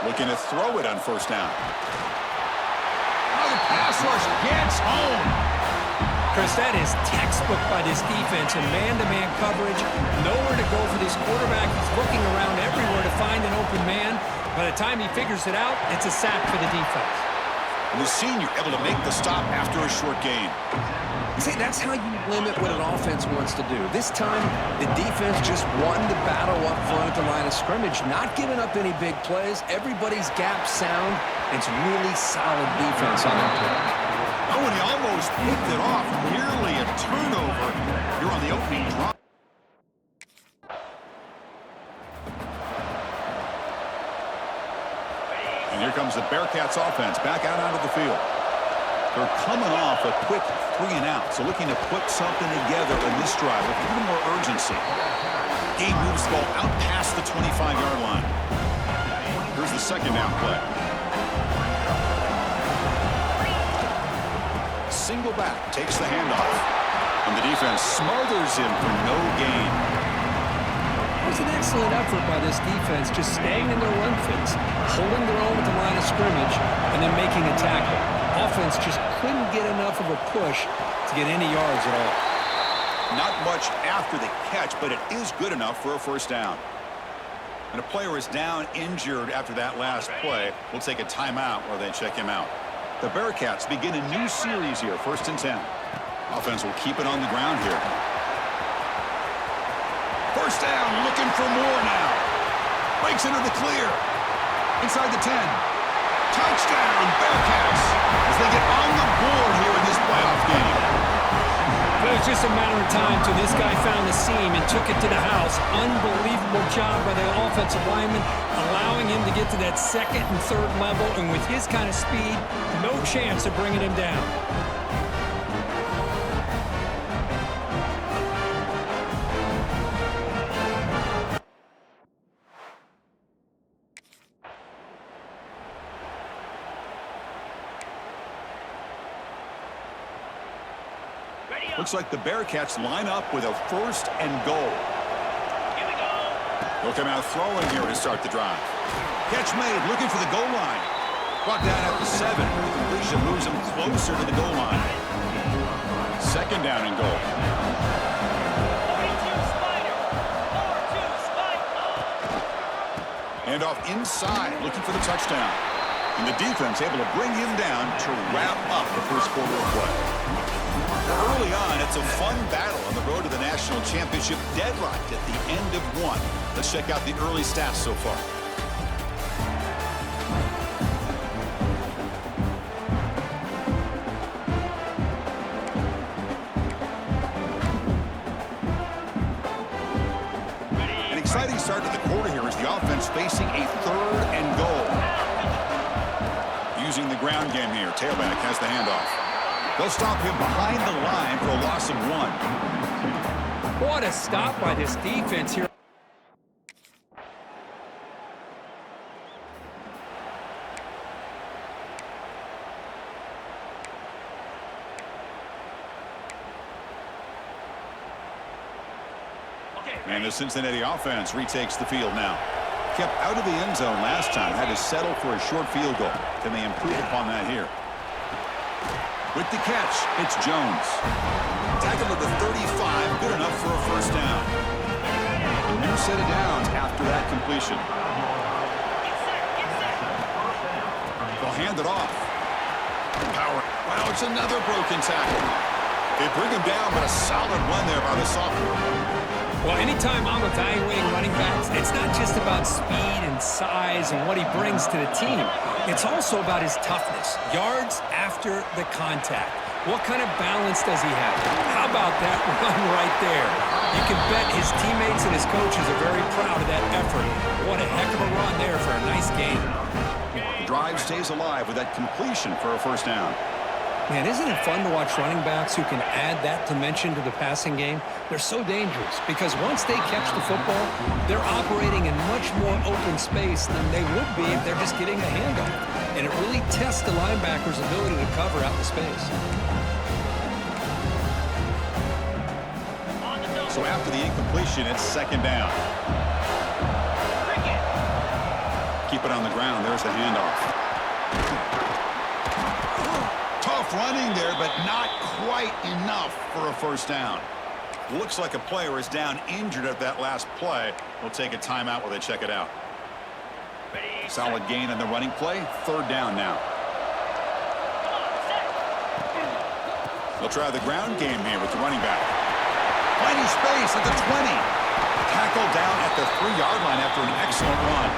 Looking to throw it on first down. Oh, the pass rush gets home. Chris, that is textbook by this defense in man-to-man coverage. Nowhere to go for this quarterback. He's looking around everywhere to find an open man. By the time he figures it out, it's a sack for the defense. The senior able to make the stop after a short gain. See, that's how you limit what an offense wants to do. This time, the defense just won the battle up front at the line of scrimmage, not giving up any big plays. Everybody's gap sound. It's really solid defense on that play. Oh, and he almost picked it off. Nearly a turnover. You're on the opening drive. And here comes the Bearcats offense back out onto the field. They're coming off a quick 3-and-out, so looking to put something together in this drive with a little more urgency. Gabe moves the ball out past the 25-yard line. Here's the second down play. Single back takes the handoff. And the defense smothers him for no gain. It was an excellent effort by this defense, just staying in their run fits, holding their own at the line of scrimmage, and then making a tackle. Offense just couldn't get enough of a push to get any yards at all. Not much after the catch, but it is good enough for a first down. And a player is down injured after that last play. We'll take a timeout while they check him out. The Bearcats begin a new series here, 1st and 10. Offense will keep it on the ground here. First down, looking for more now. Breaks into the clear. Inside the 10. Touchdown, Bearcats, as they get on the board here in this playoff game. It was just a matter of time till this guy found the seam and took it to the house. Unbelievable job by the offensive lineman, allowing him to get to that second and third level, and with his kind of speed, no chance of bringing him down. Looks like the Bearcats line up with a 1st and goal. They'll come out throwing here to start the drive. Catch made, looking for the goal line. Brought down at the 7. The completion moves him closer to the goal line. 2nd down and goal. And off inside, looking for the touchdown. And the defense able to bring him down to wrap up the first quarter of play. Early on, it's a fun battle on the road to the national championship, deadlocked at the end of one. Let's check out the early stats so far. An exciting start to the quarter here as the offense facing a 3rd and goal. Using the ground game here, tailback has the handoff. They'll stop him behind the line for a loss of 1. What a stop by this defense here. And the Cincinnati offense retakes the field now. Kept out of the end zone last time, had to settle for a short field goal. Can they improve upon that here? With the catch, it's Jones. Tackle to the 35, good enough for a 1st down. A new set of downs after that completion. They'll hand it off. Power. Wow, it's another broken tackle. They bring him down, but a solid run there by the sophomore. Well, anytime I'm evaluating running backs, it's not just about speed and size and what he brings to the team. It's also about his toughness, yards after the contact. What kind of balance does he have? How about that run right there? You can bet his teammates and his coaches are very proud of that effort. What a heck of a run there for a nice game. The drive stays alive with that completion for a 1st down. Man, isn't it fun to watch running backs who can add that dimension to the passing game? They're so dangerous because once they catch the football, they're operating in much more open space than they would be if they're just getting a handoff. And it really tests the linebacker's ability to cover out the space. So after the incompletion, it's 2nd down. Keep it on the ground. There's the handoff. Tough running there, but not quite enough for a 1st down. Looks like a player is down injured at that last play. We'll take a timeout while they check it out. Solid gain on the running play. 3rd down now. They'll try the ground game here with the running back. Finding space at the 20. Tackle down at the 3-yard line after an excellent run.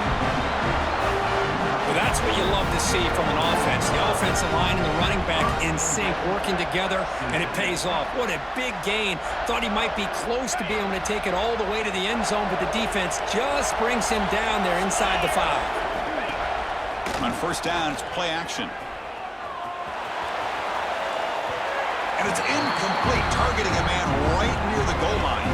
Well, that's what you love to see from an offense. The offensive line and the running back in sync, working together, and it pays off. What a big gain. Thought he might be close to being able to take it all the way to the end zone, but the defense just brings him down there inside the 5. On 1st down, it's play action. And it's incomplete, targeting a man right near the goal line.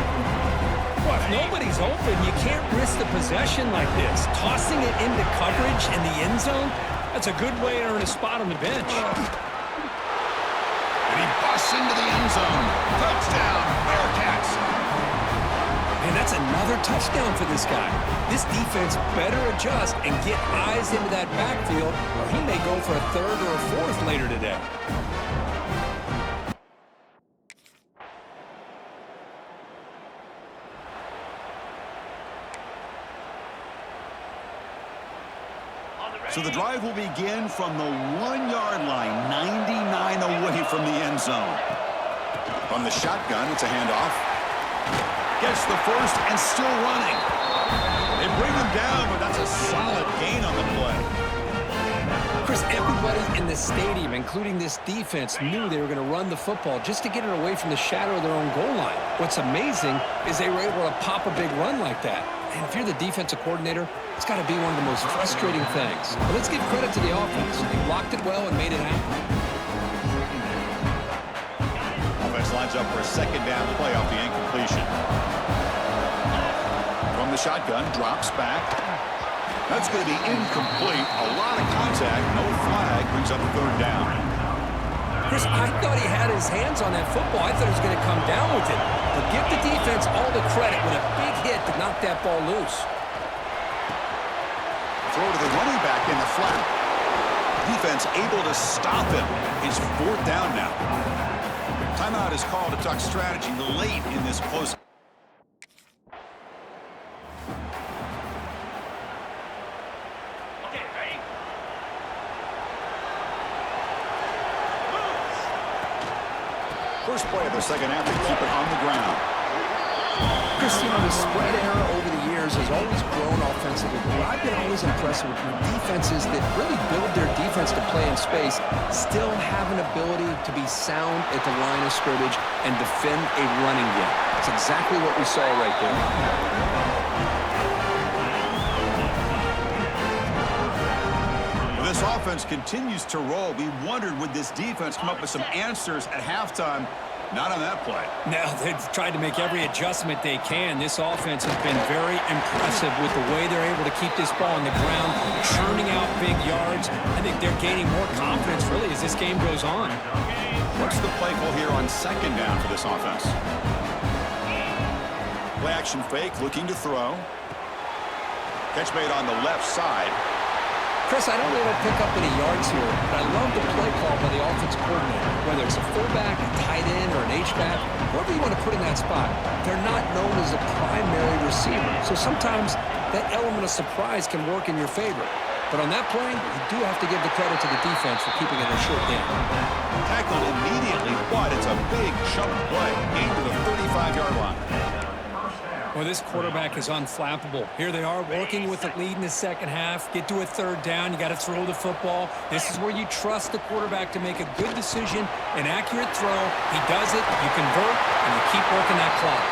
Well, if nobody's open, you can't risk the possession like this. Tossing it into coverage in the end zone, that's a good way to earn a spot on the bench. And he busts into the end zone. Touchdown, Bearcats. And that's another touchdown for this guy. This defense better adjust and get eyes into that backfield, or he may go for a 3rd or a 4th later today. So the drive will begin from the 1-yard line, 99 away from the end zone. From the shotgun, it's a handoff. Gets the 1st and still running. They bring him down, but that's a solid gain on the play. Chris, everybody in the stadium, including this defense, knew they were going to run the football just to get it away from the shadow of their own goal line. What's amazing is they were able to pop a big run like that. And if you're the defensive coordinator, it's got to be one of the most frustrating things. But let's give credit to the offense. They blocked it well and made it happen. Offense lines up for a 2nd down play off the incompletion. From the shotgun, drops back. That's going to be incomplete. A lot of contact, no flag, brings up a 3rd down. Chris, I thought he had his hands on that football. I thought he was going to come down with it. But give the defense all the credit with a big hit to knock that ball loose. Throw to the running back in the flat. Defense able to stop him. He's 4th down now. Timeout is called to talk strategy late in this close. First play of the second half to keep it on the ground. Chris, you know, the spread era over the years has always grown offensively. But I've been always impressed with defenses that really build their defense to play in space, still have an ability to be sound at the line of scrimmage and defend a running game. That's exactly what we saw right there. This offense continues to roll. We wondered, would this defense come up with some answers at halftime? Not on that play. No, they've tried to make every adjustment they can. This offense has been very impressive with the way they're able to keep this ball on the ground, churning out big yards. I think they're gaining more confidence, really, as this game goes on. What's the play call here on second down for this offense? Play action fake, looking to throw. Catch made on the left side. Chris, I don't know if I'll pick up any yards here, but I love the play call by the offensive coordinator. Whether it's a fullback, a tight end, or an H-back, whoever you want to put in that spot, they're not known as a primary receiver. So sometimes that element of surprise can work in your favor. But on that play, you do have to give the credit to the defense for keeping it a short game. Tackled immediately, but it's a big chunk play. Gain to the 35-yard line. Well, this quarterback is unflappable. Here they are working with the lead in the second half. Get to a third down. You got to throw the football. This is where you trust the quarterback to make a good decision, an accurate throw. He does it, you convert, and you keep working that clock.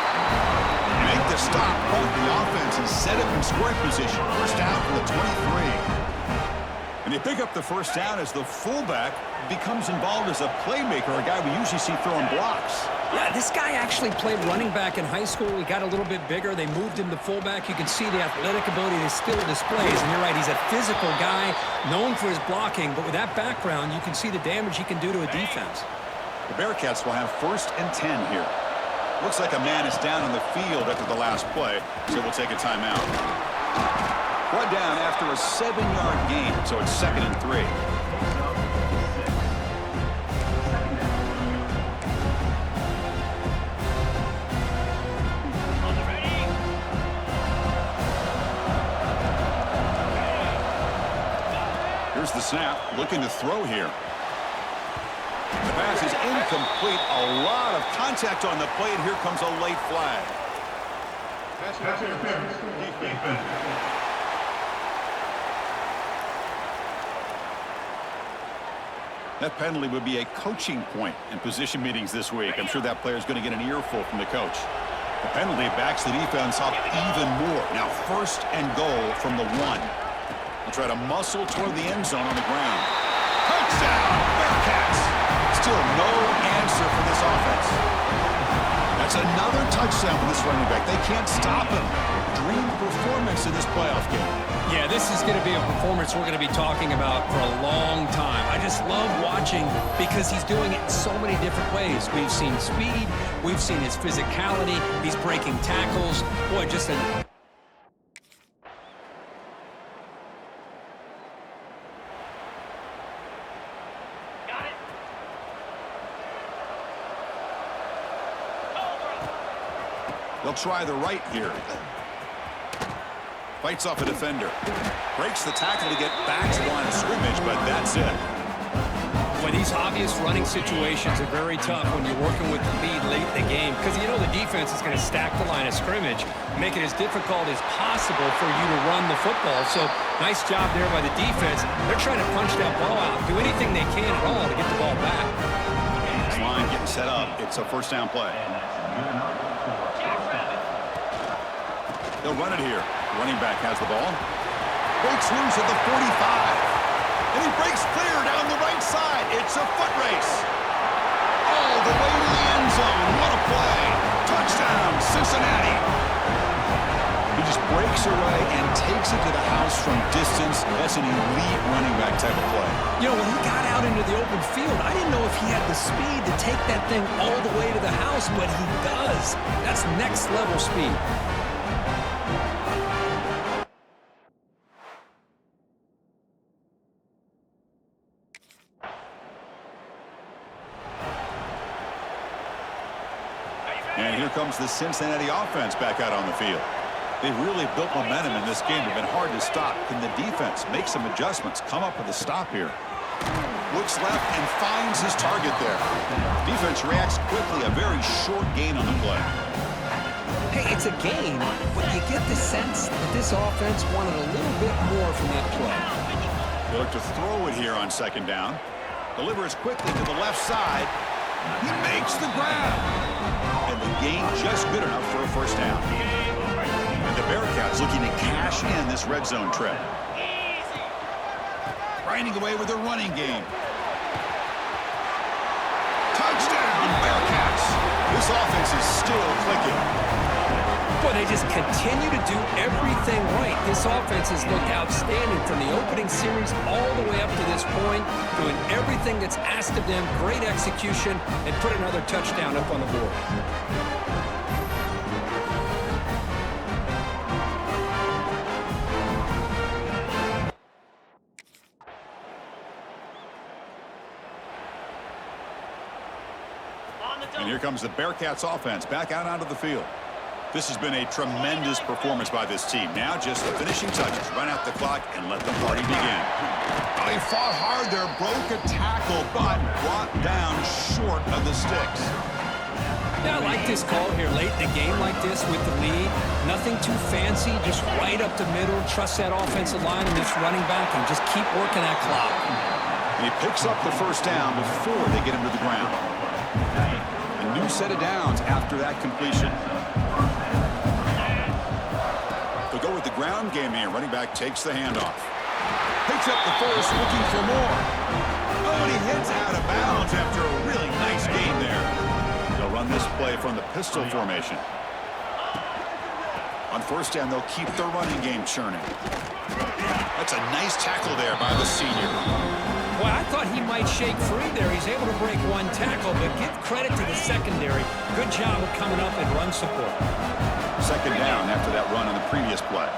Make the stop. Both the offense is set up in scoring position. First down from the 23. And they pick up the first down as the fullback becomes involved as a playmaker, a guy we usually see throwing blocks. Yeah, this guy actually played running back in high school. He got a little bit bigger. They moved him to fullback. You can see the athletic ability that still displays. And you're right, he's a physical guy, known for his blocking. But with that background, you can see the damage he can do to a defense. The Bearcats will have 1st and 10 here. Looks like a man is down on the field after the last play, so we'll take a timeout. One down after a 7-yard gain, so it's 2nd and 3. Here's the snap, looking to throw here. The pass is incomplete. A lot of contact on the play, and here comes a late flag. That's interference. That penalty would be a coaching point in position meetings this week. I'm sure that player is going to get an earful from the coach. The penalty backs the defense up even more. Now 1st and goal from the 1. They'll try to muscle toward the end zone on the ground. Touchdown, Bearcats! Still no answer for this offense. That's another touchdown for this running back. They can't stop him. Dream performance in this playoff game. Yeah, this is going to be a performance we're going to be talking about for a long time. I just love watching because he's doing it in so many different ways. We've seen speed. We've seen his physicality. He's breaking tackles. Boy, just a... They'll try the right here. Fights off a defender. Breaks the tackle to get back to the line of scrimmage, but that's it. Well, these obvious running situations are very tough when you're working with the lead late in the game because you know the defense is going to stack the line of scrimmage, make it as difficult as possible for you to run the football. So nice job there by the defense. They're trying to punch that ball out, do anything they can at all to get the ball back. This line getting set up. It's a 1st down play. They'll run it here. Running back has the ball. Breaks loose at the 45. And he breaks clear down the right side. It's a foot race. All the way to the end zone. What a play. Touchdown, Cincinnati. He just breaks away and takes it to the house from distance. That's an elite running back type of play. You know, when he got out into the open field, I didn't know if he had the speed to take that thing all the way to the house, but he does. That's next level speed. And here comes the Cincinnati offense back out on the field. They've really built momentum in this game. They've been hard to stop. Can the defense make some adjustments, come up with a stop here? Looks left and finds his target there. Defense reacts quickly. A very short gain on the play. Hey, it's a game, but you get the sense that this offense wanted a little bit more from that play. They look to throw it here on second down. Delivers quickly to the left side. He makes the grab. And the gain just good enough for a first down. And the Bearcats looking to cash in this red zone trip. Grinding away with their running game. Touchdown, Bearcats. This offense is still clicking. Boy, they just continue to do everything right. This offense has looked outstanding from the opening series all the way up to this point, doing everything that's asked of them, great execution, and put another touchdown up on the board. And here comes the Bearcats offense back out onto the field. This has been a tremendous performance by this team. Now just the finishing touches. Run out the clock and let the party begin. Oh, he fought hard there, broke a tackle, but brought down short of the sticks. Yeah, I like this call here late in a game like this with the lead. Nothing too fancy, just right up the middle. Trust that offensive line and this running back and just keep working that clock. And he picks up the first down before they get him to the ground. A new set of downs after that completion. They'll go with the ground game here. Running back takes the handoff. Picks up the first, looking for more. Oh, and he heads out of bounds after a really nice game there. They'll run this play from the pistol formation. On first down, they'll keep their running game churning. That's a nice tackle there by the senior. Well, I thought he might shake free there. He's able to break one tackle, but give credit to the secondary. Good job of coming up and run support. Second down after that run on the previous play.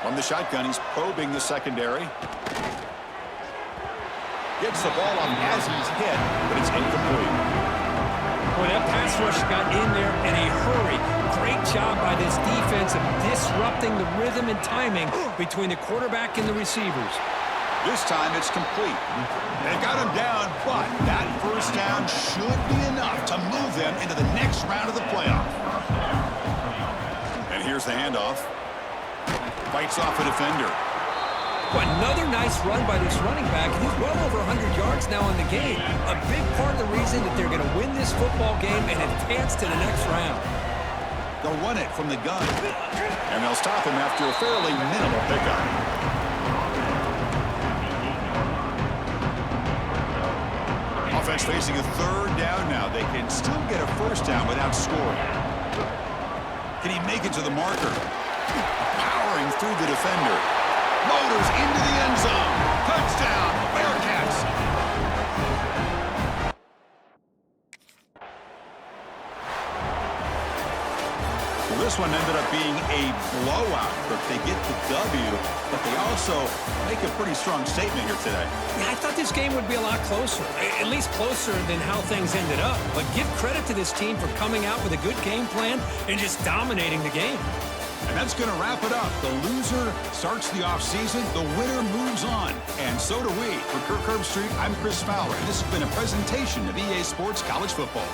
From the shotgun, he's probing the secondary. Gets the ball on as he's hit, but it's incomplete. Boy, that pass rush got in there in a hurry. Great job by this defense of disrupting the rhythm and timing between the quarterback and the receivers. This time it's complete. They got him down, but that first down should be enough to move them into the next round of the playoff. And here's the handoff. Fights off a defender. Well, another nice run by this running back. He's well over 100 yards now in the game. A big part of the reason that they're going to win this football game and advance to the next round. They'll run it from the gun. And they'll stop him after a fairly minimal pickup. Offense facing a third down now. They can still get a first down without scoring. Can he make it to the marker? Powering through the defender. Motors into the end zone. Touchdown, Bearcats. Well, this one ended up being a blowout, but they get the W, but they also make a pretty strong statement here today. Yeah, I thought this game would be a lot closer, at least closer than how things ended up. But give credit to this team for coming out with a good game plan and just dominating the game. And that's going to wrap it up. The loser starts the offseason. The winner moves on. And so do we. For Kirk Herbstreit, I'm Chris Fowler. And this has been a presentation of EA Sports College Football.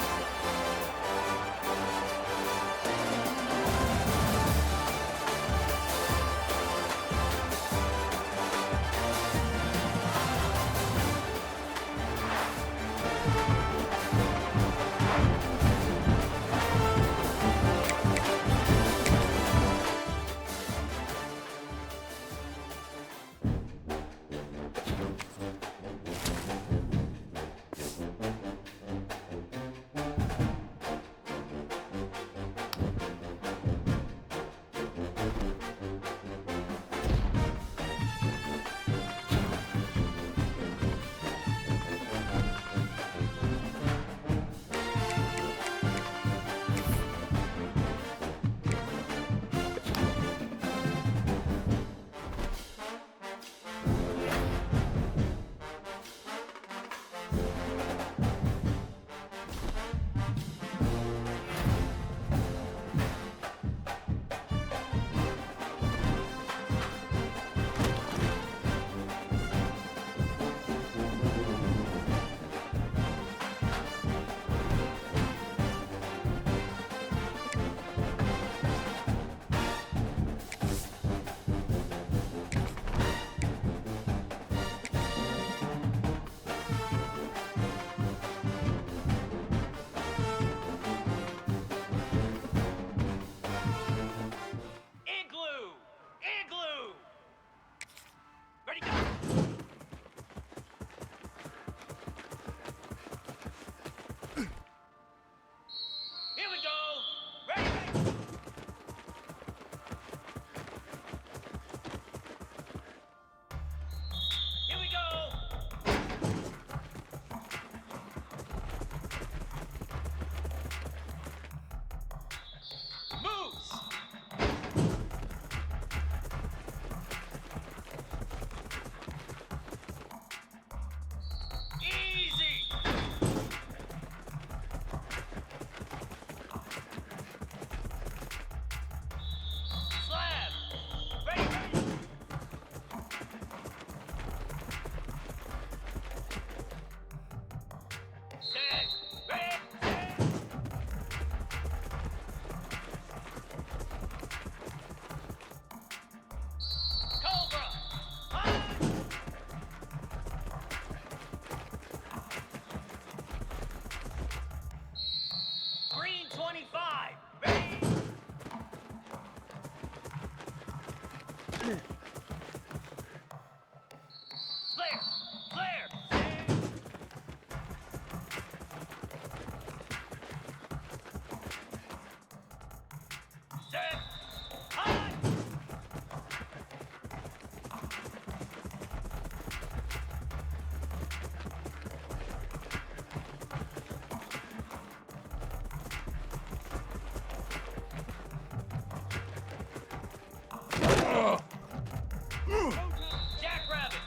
Jackrabbit,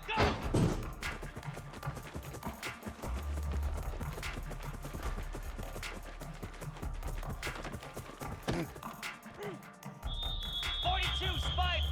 go! 42 Spike!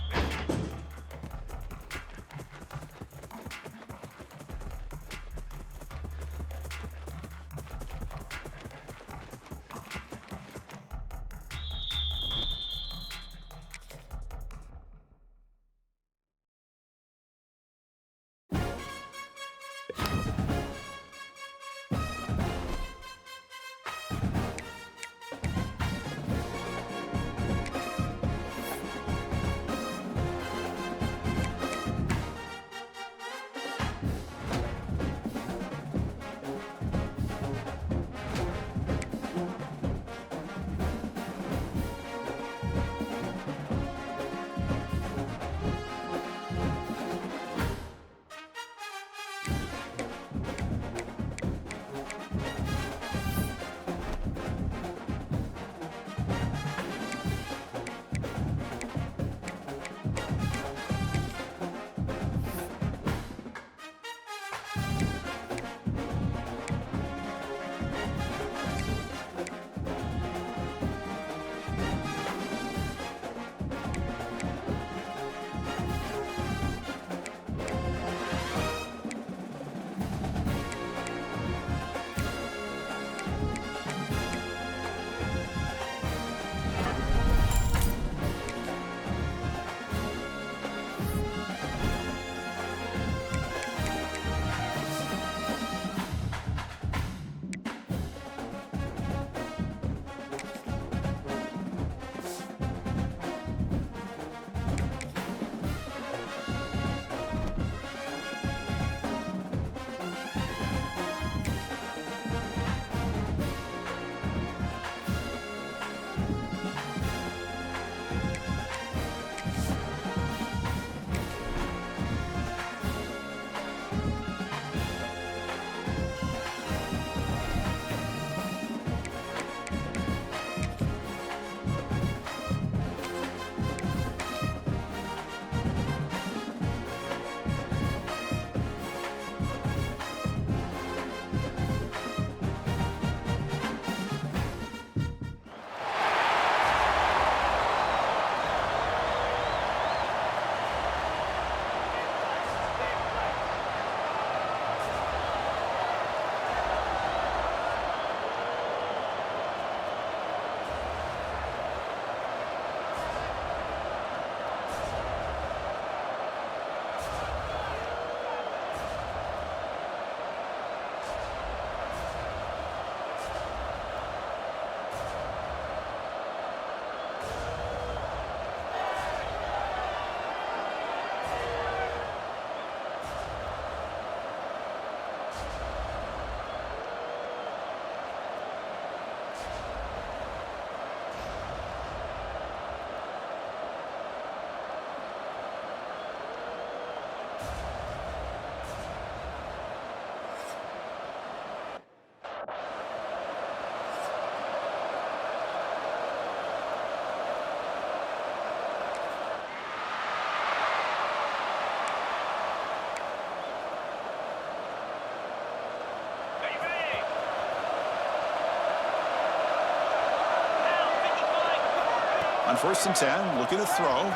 On 1st and 10, looking to throw.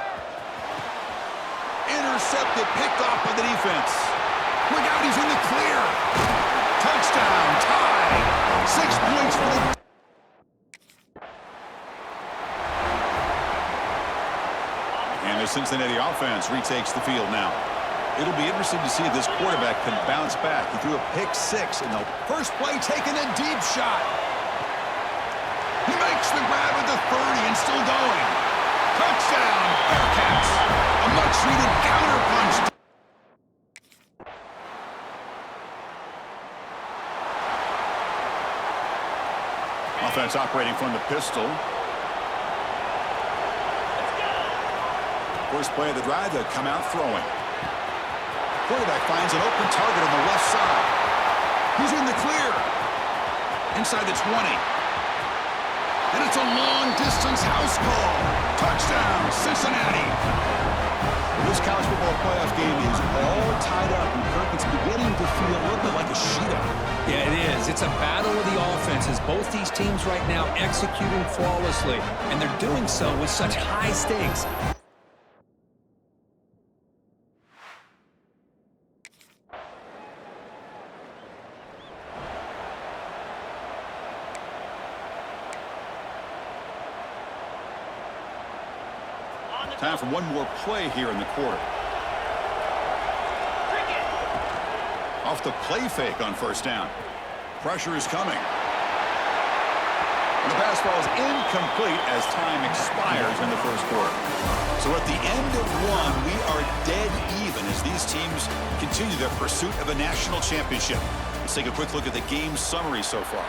Intercepted, picked off by the defense. Look out, he's in the clear. Touchdown, tie. 6 points for the... And the Cincinnati offense retakes the field now. It'll be interesting to see if this quarterback can bounce back. He threw a pick-6 in the first play, taking a deep shot. He makes the grab at the 30 and still going. Touchdown, Bearcats. A offense operating from the pistol. First play of the drive, they'll come out throwing. Quarterback finds an open target on the left side. He's in the clear. Inside the 20. And it's a long-distance house call. Touchdown, Cincinnati. This college football playoff game is all tied up, and Kirk, it's beginning to feel a little bit like a shootout. Yeah, it is. It's a battle of the offenses. Both these teams right now executing flawlessly, and they're doing so with such high stakes. Time for one more play here in the quarter. Off the play fake on first down. Pressure is coming. And the pass ball is incomplete as time expires in the first quarter. So at the end of one, we are dead even as these teams continue their pursuit of a national championship. Let's take a quick look at the game summary so far.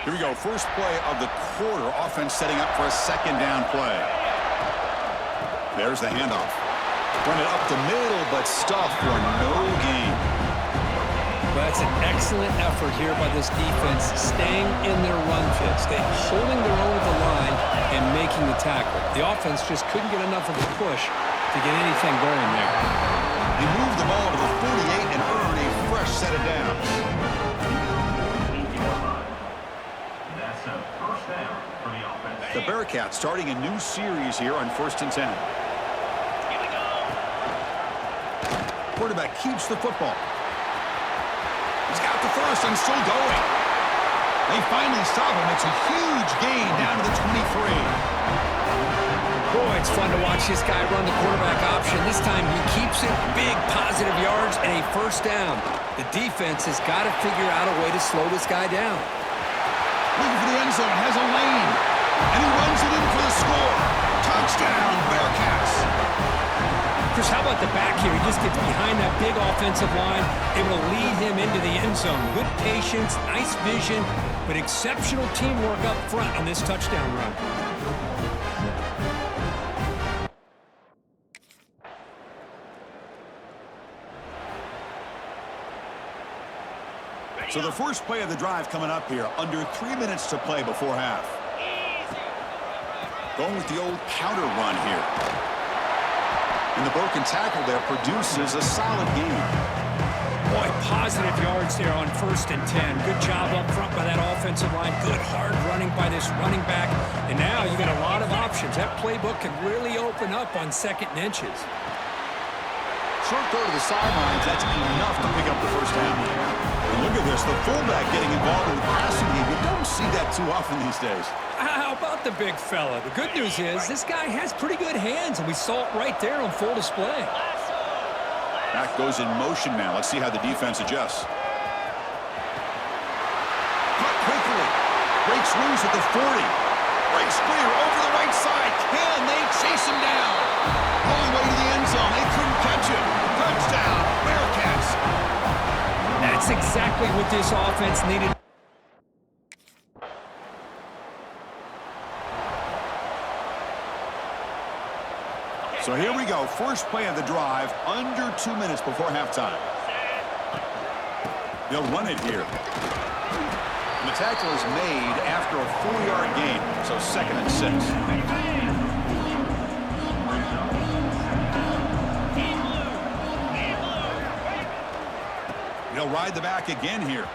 Here we go. First play of the quarter. Offense setting up for a second down play. There's the handoff. Run it up the middle, but stuffed for no gain. Well, that's an excellent effort here by this defense, staying in their run fits. They're holding their own at the line and making the tackle. The offense just couldn't get enough of a push to get anything going there. They move the ball to the 48 and earn a fresh set of downs. The Bearcats starting a new series here on 1st and 10. Here we go. Quarterback keeps the football. He's got the first and still going. They finally stop him. It's a huge gain down to the 23. Boy, it's fun to watch this guy run the quarterback option. This time he keeps it, big positive yards, and a first down. The defense has got to figure out a way to slow this guy down. Looking for the end zone, has a lane, and he runs it in for the score. Touchdown, Bearcats. Chris, how about the back here? He just gets behind that big offensive line, able to lead him into the end zone. Good patience, nice vision, but exceptional teamwork up front on this touchdown run. So the first play of the drive coming up here, under 3 minutes to play before half. Going with the old counter run here. And the broken tackle there produces a solid gain. Boy, positive yards there on 1st and 10. Good job up front by that offensive line. Good hard running by this running back. And now you got a lot of options. That playbook can really open up on 2nd and inches. Short throw to the sidelines, that's enough to pick up the first down. And look at this, the fullback getting involved in the passing game. You don't see that too often these days. How about the big fella? The good news is this guy has pretty good hands, and we saw it right there on full display. Back goes in motion now. Let's see how the defense adjusts. Cut quickly. Breaks loose at the 40. Breaks clear over the right side. Can they chase him down? All the way to the end zone. They couldn't catch him. Touchdown, Bearcats. That's exactly what this offense needed. So here we go. First play of the drive, under 2 minutes before halftime. They'll run it here. And the tackle is made after a 4-yard gain, so 2nd and 6. They'll ride the back again here.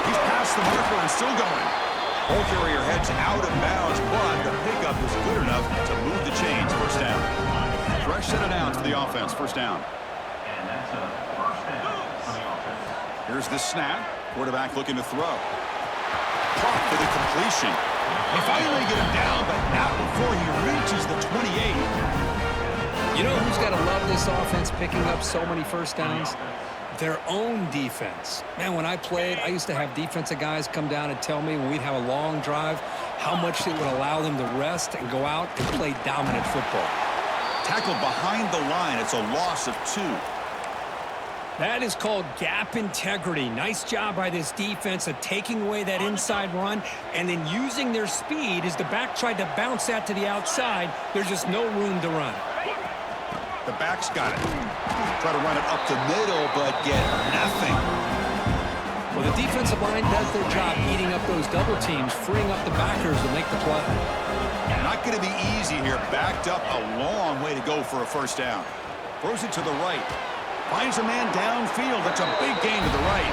He's past the marker and still going. Ball carrier heads out of bounds, but the pickup is good enough to move the chains. First down. Fresh set of downs for the offense. First down. And that's a first down for the offense. Here's the snap. Quarterback looking to throw. Caught for the completion. They finally get him down, but not before he reaches the 28. You know who's got to love this offense picking up so many first downs? Their own defense. Man, when I played, I used to have defensive guys come down and tell me when we'd have a long drive how much it would allow them to rest and go out and play dominant football. Tackled behind the line. It's a loss of 2. That is called gap integrity. Nice job by this defense of taking away that inside run and then using their speed as the back tried to bounce that to the outside. There's just no room to run. The back's got it. Try to run it up the middle, but get nothing. Well, the defensive line does their job eating up those double teams, freeing up the backers to make the play. Not going to be easy here. Backed up a long way to go for a first down. Throws it to the right. Finds a man downfield. That's a big gain to the right.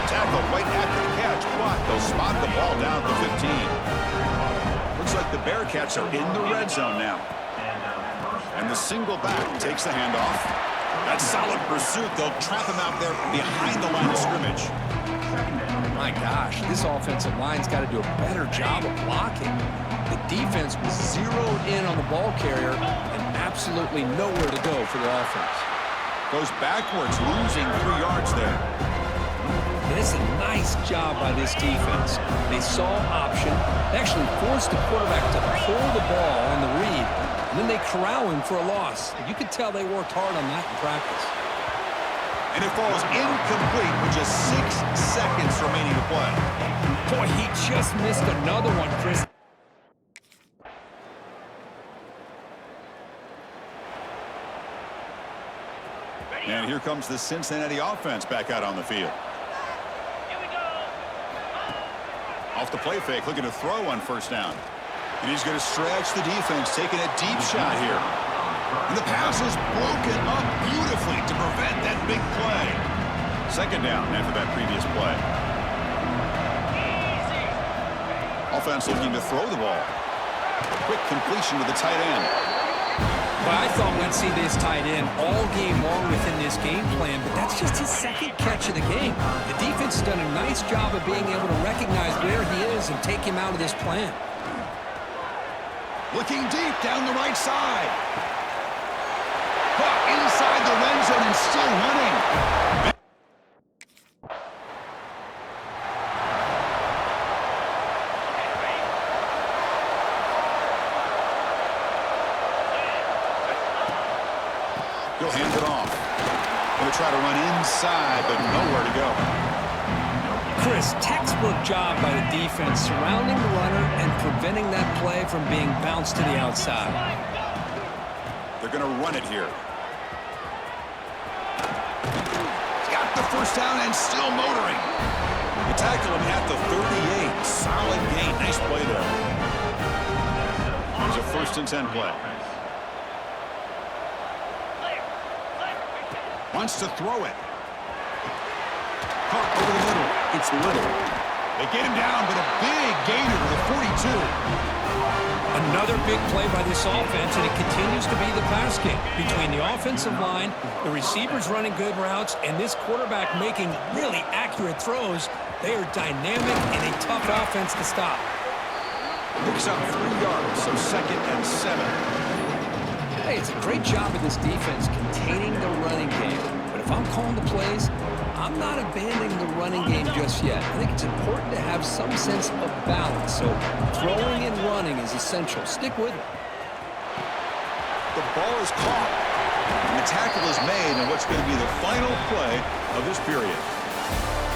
Tackle right after the catch, but they'll spot the ball down at the 15. Looks like the Bearcats are in the red zone now. And the single back takes the handoff. That's solid pursuit. They'll trap him out there behind the line of scrimmage. My gosh, this offensive line's got to do a better job of blocking. The defense was zeroed in on the ball carrier and absolutely nowhere to go for the offense. Goes backwards, losing 3 yards there. And it's a nice job by this defense. They saw option. They actually forced the quarterback to pull the ball on the read, and then they corral him for a loss. You could tell they worked hard on that in practice. And it falls incomplete with just 6 seconds remaining to play. Boy, he just missed another one, Chris. And here comes the Cincinnati offense back out on the field. Here we go. Off the play fake, looking to throw on first down. And he's going to stretch the defense, taking a deep shot here. And the pass is broken up beautifully to prevent that big play. Second down after that previous play. Offense looking to throw the ball. Quick completion to the tight end. But I thought we'd see this tight end all game long within this game plan, but that's just his second catch of the game. The defense has done a nice job of being able to recognize where he is and take him out of this plan. Looking deep down the right side. Caught inside the red zone and still running. He'll hand it off. Going to try to run inside, but nowhere to go. Chris, textbook job by the defense surrounding the runner and preventing that play from being bounced to the outside. They're going to run it here. Got the first down and still motoring. You tackle him at the 38. Solid gain. Nice play there. There's a 1st and 10 play. Wants to throw it. Caught over the middle. It's Little. They get him down, but a big gainer to the 42. Another big play by this offense, and it continues to be the pass game. Between the offensive line, the receivers running good routes, and this quarterback making really accurate throws, they are dynamic and a tough offense to stop. Picks up 3 yards, so 2nd and 7. Hey, it's a great job of this defense containing the running game. But if I'm calling the plays, I'm not abandoning the running game just yet. I think it's important to have some sense of balance. So throwing and running is essential. Stick with it. The ball is caught. And the tackle is made on what's going to be the final play of this period.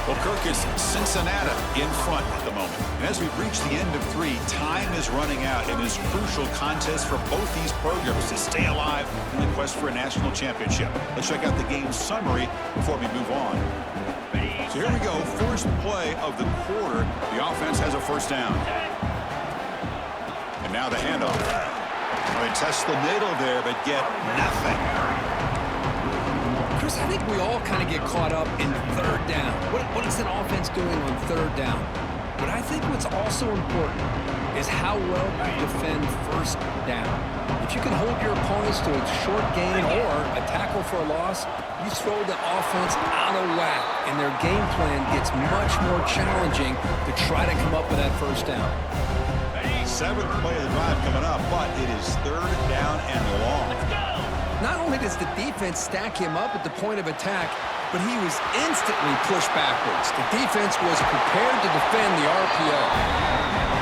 Well, Kirk, is Cincinnati in front at the moment. And as we reach the end of 3, time is running out in this crucial contest for both these programs to stay alive in the quest for a national championship. Let's check out the game summary before we move on. So here we go. First play of the quarter. The offense has a first down. And now the handoff. They test the middle there, but get nothing. Chris, I think we all kind of get caught up in 3rd down. What is an offense doing on 3rd down? But I think what's also important is how well you defend 1st down. If you can hold your opponents to a short gain or a tackle for a loss, you throw the offense out of whack, and their game plan gets much more challenging to try to come up with that 1st down. 7th play of the drive coming up, but it is 3rd down and long. Not only does the defense stack him up at the point of attack, but he was instantly pushed backwards. The defense was prepared to defend the RPO.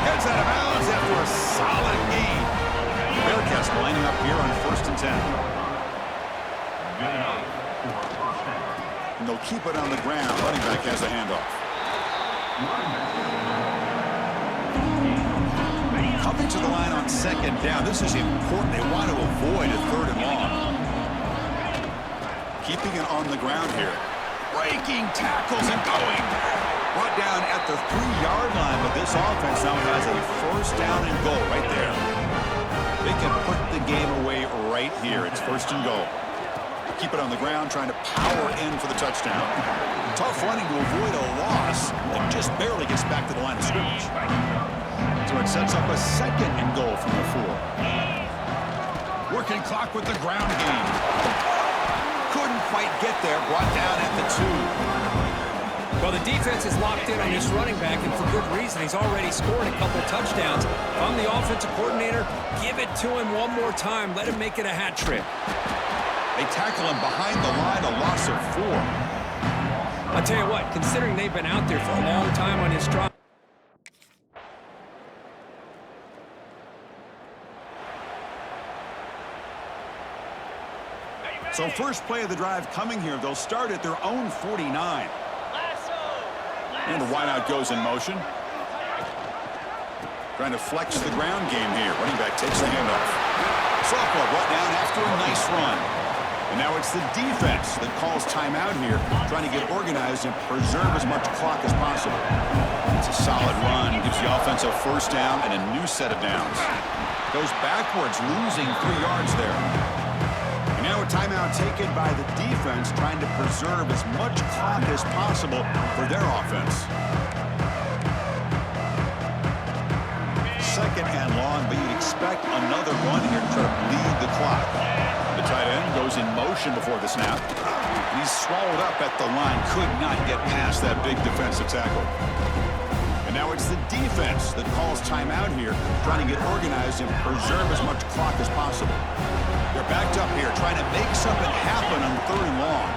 Heads out of bounds after a solid gain. The Bearcats lining up here on 1st and 10. Good enough for first down. And they'll keep it on the ground. Running back has a handoff. Coming to the line on second down. This is important. They want to avoid a third and long. Keeping it on the ground here. Breaking tackles and going. Brought down at the 3-yard line, but this offense now has a first down and goal right there. They can put the game away right here. It's first and goal. Keep it on the ground, trying to power in for the touchdown. Tough running to avoid a loss, and just barely gets back to the line of scrimmage. So it sets up a second and goal from the 4. Working clock with the ground game. Couldn't quite get there, brought down at the 2. Well, the defense is locked in on this running back, and for good reason. He's already scored a couple touchdowns. If I'm the offensive coordinator, give it to him one more time. Let him make it a hat trick. They tackle him behind the line, a loss of 4. I'll tell you what, considering they've been out there for a long time on his drive. So first play of the drive coming here. They'll start at their own 49. And the wideout goes in motion. Trying to flex the ground game here. Running back takes the handoff. Softball brought down after a nice run. And now it's the defense that calls timeout here, trying to get organized and preserve as much clock as possible. It's a solid run. Gives the offense a first down and a new set of downs. Goes backwards, losing 3 yards there. And now a timeout taken by the defense, trying to preserve as much clock as possible for their offense. Second and long, but you'd expect another run here to try to bleed the clock. The tight end goes in motion before the snap. He's swallowed up at the line, could not get past that big defensive tackle. And now it's the defense that calls timeout here, trying to get organized and preserve as much clock as possible. They're backed up here, trying to make something happen on 3rd and long.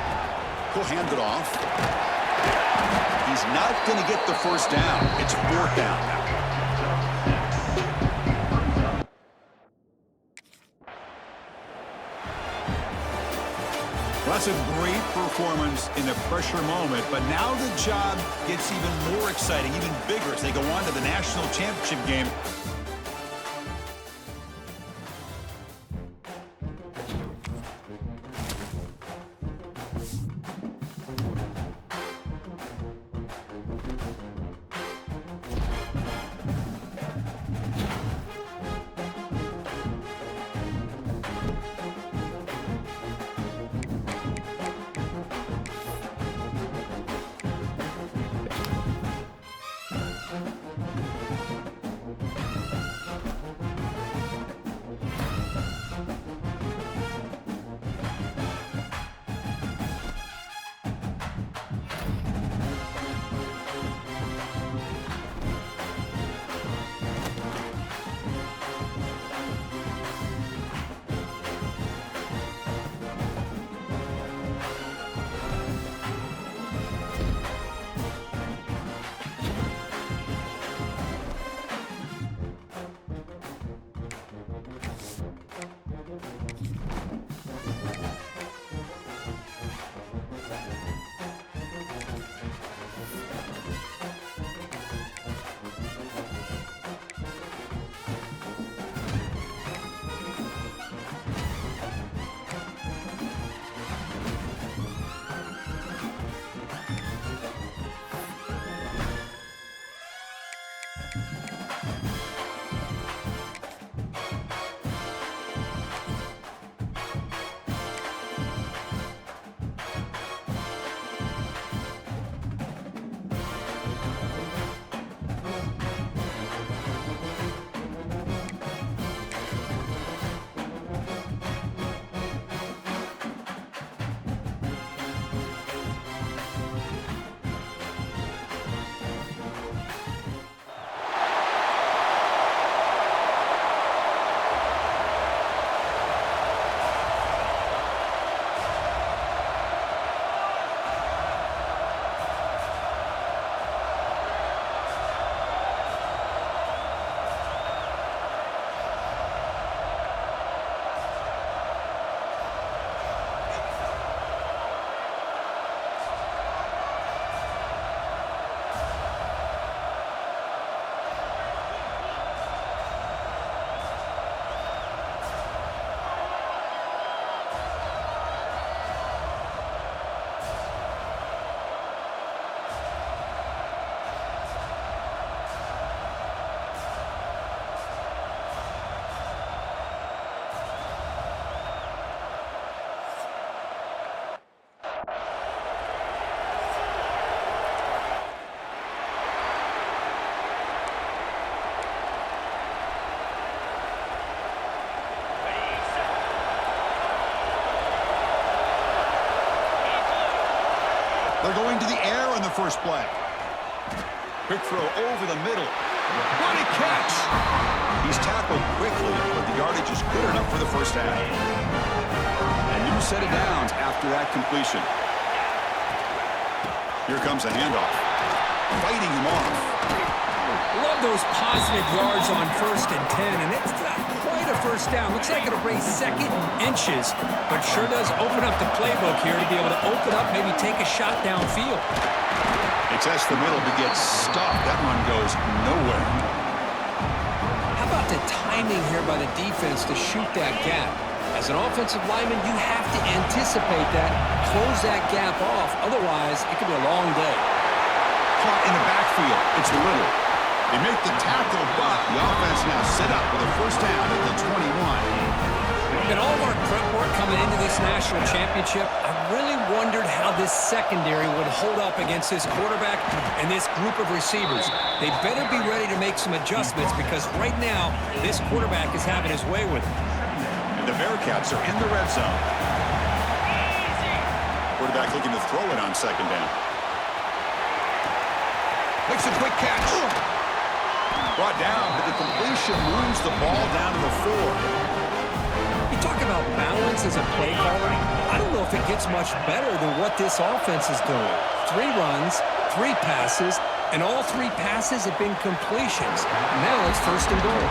He'll hand it off. He's not going to get the first down. It's 4th down now. Well, that's a great performance in the pressure moment, but now the job gets even more exciting, even bigger as they go on to the national championship game. going to the air on the first play. Quick throw over the middle. What a catch! He's tackled quickly, but the yardage is good enough for the first half. A new set of downs after that completion. Here comes a handoff. Fighting him off. Love those positive yards on 1st and 10, and it's not quite a first down. Looks like it'll bring second inches, but sure does open up the playbook here to be able to open up, maybe take a shot downfield. They test the middle to get stuffed. That run goes nowhere. How about the timing here by the defense to shoot that gap? As an offensive lineman, you have to anticipate that, close that gap off. Otherwise, it could be a long day. Caught in the backfield. It's Little. They make the tackle, but the offense now set up with a first down at the 21. In all of our prep work coming into this national championship, I really wondered how this secondary would hold up against this quarterback and this group of receivers. They better be ready to make some adjustments because right now, this quarterback is having his way with it. And the Bearcats are in the red zone. Quarterback looking to throw it on second down. Makes a quick catch. Brought down, but the completion moves the ball down to the 4. You talk about balance as a play caller. I don't know if it gets much better than what this offense is doing. 3 runs, 3 passes, and all 3 passes have been completions. Now it's 1st and goal.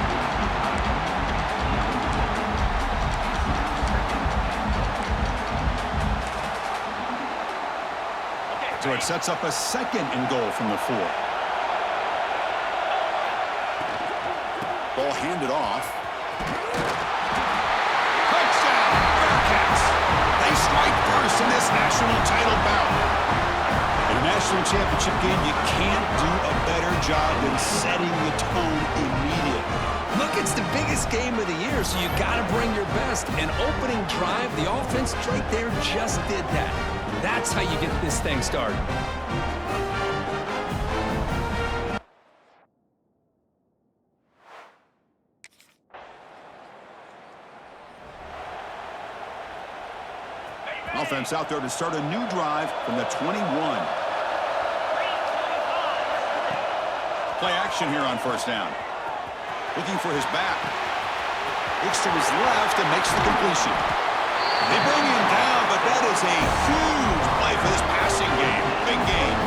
So it sets up a 2nd and goal from the 4. Ball handed off. Touchdown, Bearcats! They strike first in this national title bout. In a national championship game, you can't do a better job than setting the tone immediately. Look, it's the biggest game of the year, so you got to bring your best. An opening drive, the offense right there just did that. That's how you get this thing started. Offense out there to start a new drive from the 21. Play action here on first down. Looking for his back. Looks to his left and makes the completion. They bring him down, but that is a huge play for this passing game. Big game.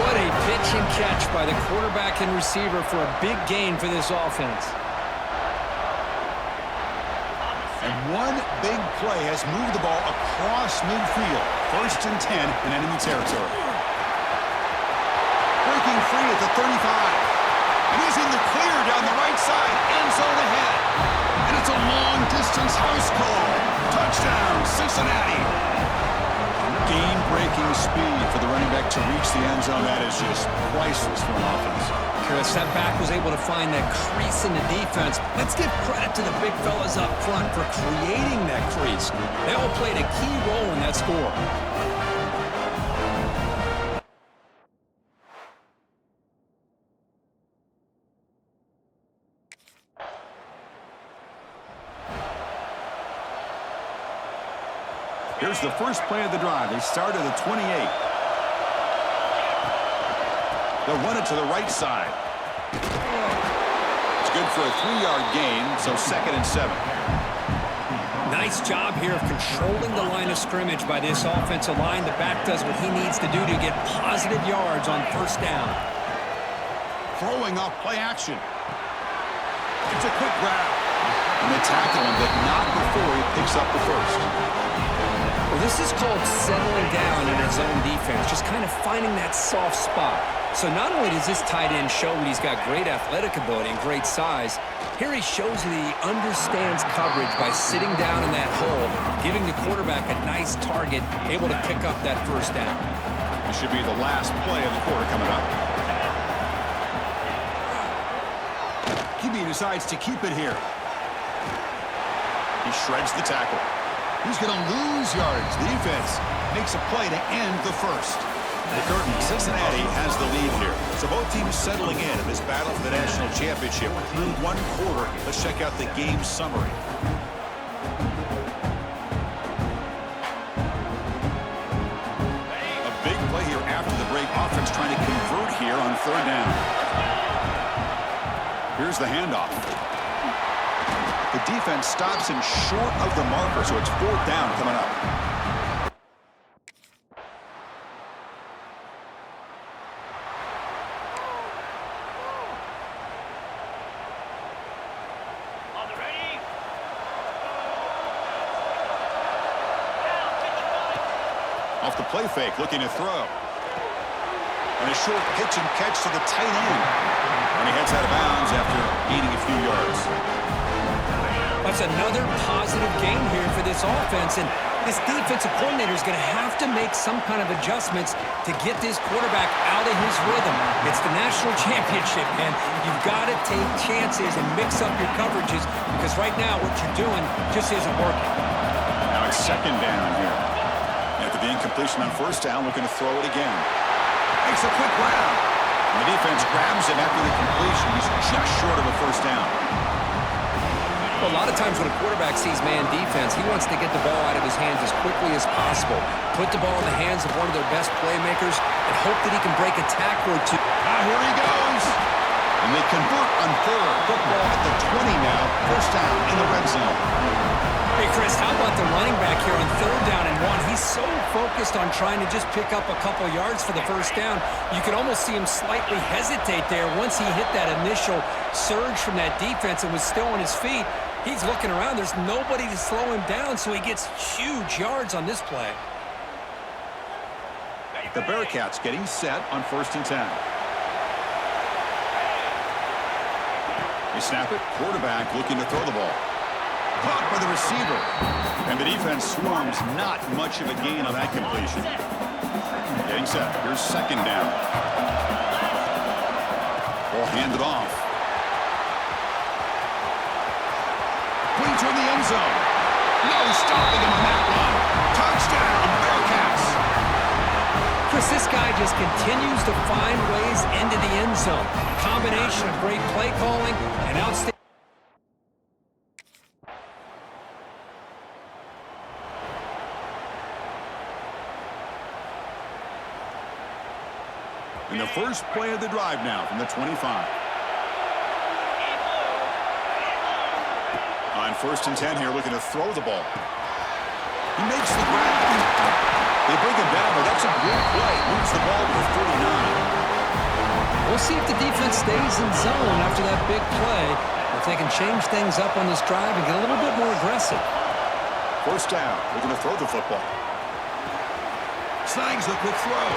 What a pitch and catch by the quarterback and receiver for a big gain for this offense. And one big play has moved the ball across midfield. 1st and 10 in enemy territory. Breaking free at the 35. And he's in the clear down the right side. End zone ahead. And it's a long-distance house call. Touchdown, Cincinnati. Game-breaking speed for the running back to reach the end zone. That is just priceless for an offense. Chris, that back was able to find that crease in the defense. Let's give credit to the big fellas up front for creating that crease. They all played a key role in that score. Here's the first play of the drive. They start at the 28. They'll run it to the right side. It's good for a 3-yard gain, so 2nd and 7. Nice job here of controlling the line of scrimmage by this offensive line. The back does what he needs to do to get positive yards on first down. Throwing off play action. It's a quick grab. And they tackle him, but not before he picks up the first. Well, this is called settling down in his own defense, just kind of finding that soft spot. So not only does this tight end show that he's got great athletic ability and great size, here he shows that he understands coverage by sitting down in that hole, giving the quarterback a nice target, able to pick up that first down. This should be the last play of the quarter coming up. QB decides to keep it here. He shreds the tackle. He's going to lose yards. The defense makes a play to end the first. The curtain, Cincinnati has the lead here. So both teams settling in this battle for the national championship through one quarter. Let's check out the game summary. A third down. Here's the handoff. The defense stops him short of the marker, so it's fourth down coming up. On the ready. Off the play fake, looking to throw. And a short pitch and catch to the tight end. And he heads out of bounds after gaining a few yards. That's another positive game here for this offense, and this defensive coordinator is going to have to make some kind of adjustments to get this quarterback out of his rhythm. It's the national championship, man. You've got to take chances and mix up your coverages because right now what you're doing just isn't working. Now it's second down here. After the incompletion on first down, looking to throw it again. Makes a quick round. And the defense grabs him after the completion. He's just short of a first down. Well, a lot of times when a quarterback sees man defense, he wants to get the ball out of his hands as quickly as possible, put the ball in the hands of one of their best playmakers, and hope that he can break a tackle or two. Here he goes. And they convert on third. Football at the 20 now. First down in the red zone. Hey, Chris, how about the running back here on third down and 1? He's so focused on trying to just pick up a couple yards for the first down. You could almost see him slightly hesitate there once he hit that initial surge from that defense and was still on his feet. He's looking around. There's nobody to slow him down, so he gets huge yards on this play. The Bearcats getting set on first and 10. They snap it. Quarterback looking to throw the ball. Caught by the receiver. And the defense swarms. Not much of a gain on that completion. Getting set. Here's second down. Ball handed off. Clean toward the end zone. No stopping him on that one. Touchdown, Bearcats. Chris, this guy just continues to find ways into the end zone. Combination of great play calling and outstanding. In the first play of the drive now from the 25. On first and 10 here, looking to throw the ball. He makes the grab. They bring him down, but that's a great play. Moves the ball to the 39. We'll see if the defense stays in zone after that big play, if they can change things up on this drive and get a little bit more aggressive. First down, looking to throw the football. Snags a quick throw.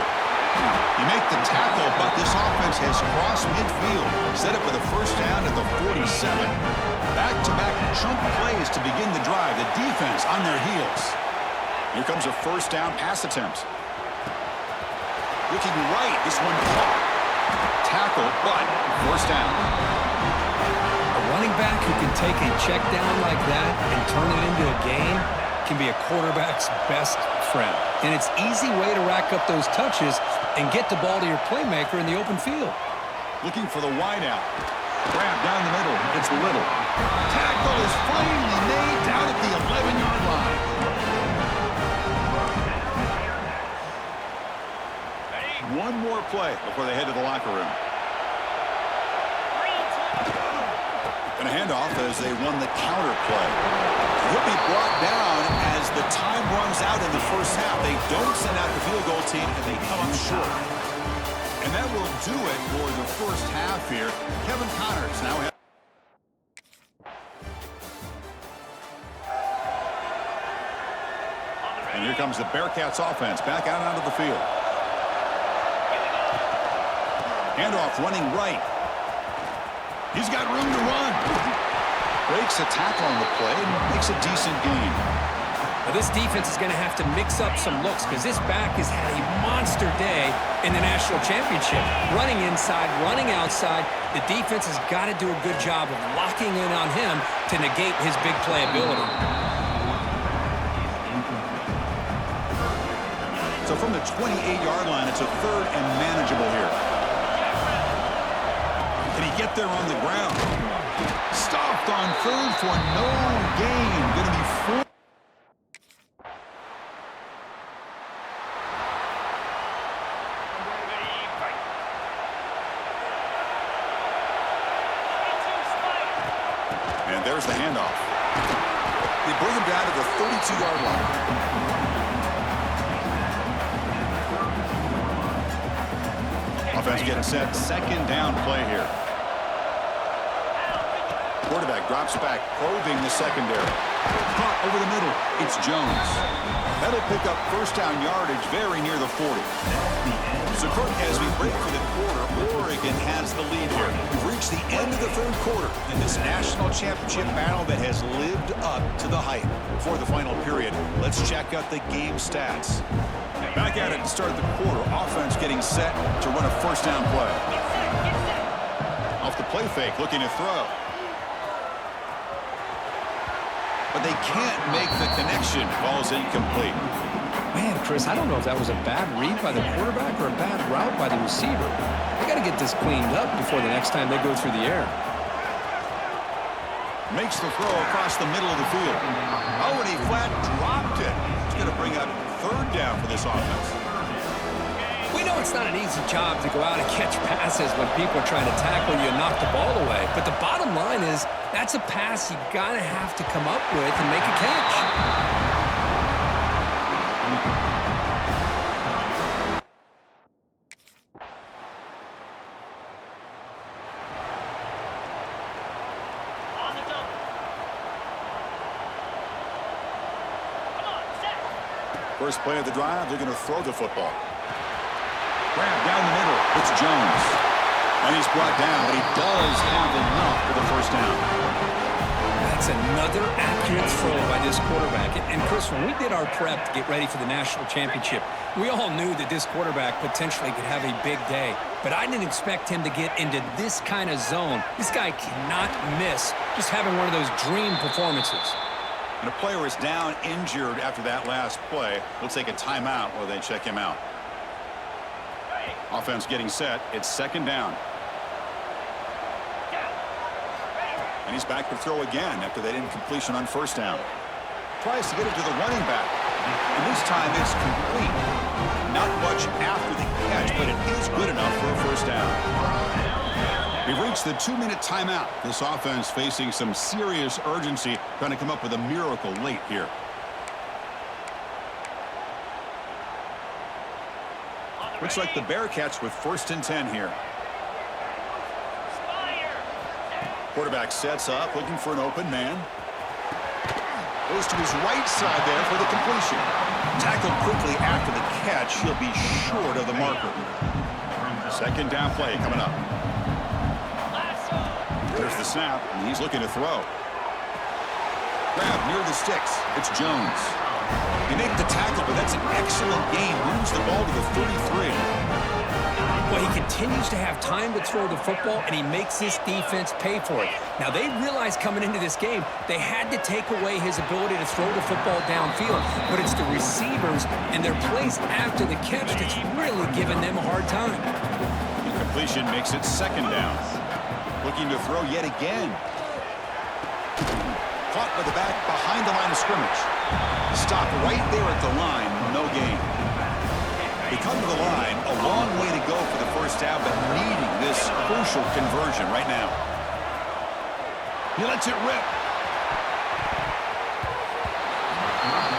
You make the tackle, but this offense has crossed midfield. Set up with a first down at the 47. Back-to-back chunk plays to begin the drive. The defense on their heels. Here comes a first down pass attempt. Looking right, this one caught. Tackle, but first down. A running back who can take a check down like that and turn it into a gain can be a quarterback's best friend. And it's an easy way to rack up those touches and get the ball to your playmaker in the open field. Looking for the wideout. Grab down the middle. It's Little. Tackle is finally made down at the 11-yard line. One more play before they head to the locker room. And a handoff as they run the counter play. He'll be brought down as the time runs out in the first half. They don't send out the field goal team, and they come up short. And that will do it for the first half here. Kevin Connors now has... And here comes the Bearcats offense back out onto the field. Handoff running right. He's got room to run. Breaks a tackle on the play and makes a decent gain. Now this defense is going to have to mix up some looks because this back has had a monster day in the national championship. Running inside, running outside. The defense has got to do a good job of locking in on him to negate his big play ability. So from the 28-yard line, it's a third and manageable here. Can he get there on the ground? Stopped on third for no gain. Going to be four. And there's the handoff. They bring him down to the 32-yard line. Offense getting set. Second down play here. Quarterback drops back, probing the secondary. Caught over the middle. It's Jones. That'll pick up first down yardage very near the 40. So, Kirk, as we break for the quarter, Oregon has the lead here. We've reached the end of the third quarter in this national championship battle that has lived up to the hype. Before the final period, let's check out the game stats. Back at it to start the quarter. Offense getting set to run a first down play. Off the play fake, looking to throw. But they can't make the connection. Ball's incomplete. Man, Chris, I don't know if that was a bad read by the quarterback or a bad route by the receiver. They got to get this cleaned up before the next time they go through the air. Makes the throw across the middle of the field. Oh, and he flat dropped it. It's going to bring up third down for this offense. We know it's not an easy job to go out and catch passes when people are trying to tackle you and knock the ball away. But the bottom line is that's a pass you got to have to come up with and make a catch. On the double. Come on, set. First play of the drive, they're going to throw the football. Grab down the middle. It's Jones. And he's brought down, but he does have enough for the first down. That's another accurate throw by this quarterback. And Chris, when we did our prep to get ready for the national championship, we all knew that this quarterback potentially could have a big day. But I didn't expect him to get into this kind of zone. This guy cannot miss just having one of those dream performances. And a player is down injured after that last play. We'll take a timeout while they check him out. Offense getting set. It's second down. And he's back to throw again after that incompletion on first down. Tries to get it to the running back. And this time it's complete. Not much after the catch, but it is good enough for a first down. We've reached the 2-minute timeout. This offense facing some serious urgency, trying to come up with a miracle late here. Looks like the Bearcats with first and 10 here. Quarterback sets up, looking for an open man. Goes to his right side there for the completion. Tackled quickly after the catch. He'll be short of the marker. Second down play coming up. There's the snap, and he's looking to throw. Grab near the sticks. It's Jones. They make the tackle, but that's an excellent game. Moves the ball to the 33. Well, he continues to have time to throw the football, and he makes this defense pay for it. Now, they realized coming into this game, they had to take away his ability to throw the football downfield, but it's the receivers and their plays after the catch that's really giving them a hard time. Incompletion makes it second down. Looking to throw yet again. Caught by the back behind the line of scrimmage. Stopped right there at the line, no gain. They come to the line, a long way to go for the first down, but needing this crucial conversion right now. He lets it rip.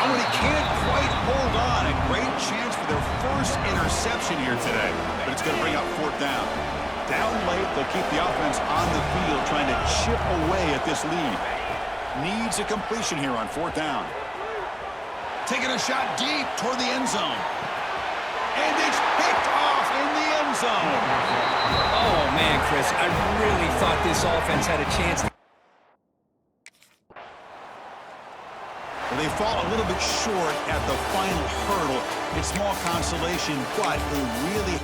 Oh, and he can't quite hold on. A great chance for their first interception here today, but it's going to bring up fourth down. Down late, they'll keep the offense on the field, trying to chip away at this lead. Needs a completion here on fourth down. Taking a shot deep toward the end zone. And it's picked off in the end zone. Oh, man, Chris, I really thought this offense had a chance. They fall a little bit short at the final hurdle. It's small consolation, but they really...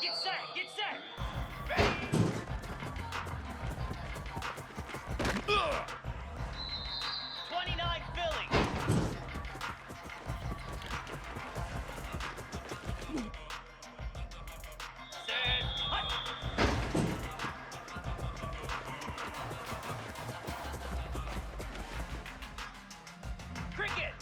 Get set! Get set! Ready? 29 Philly. Set. Hut. Cricket.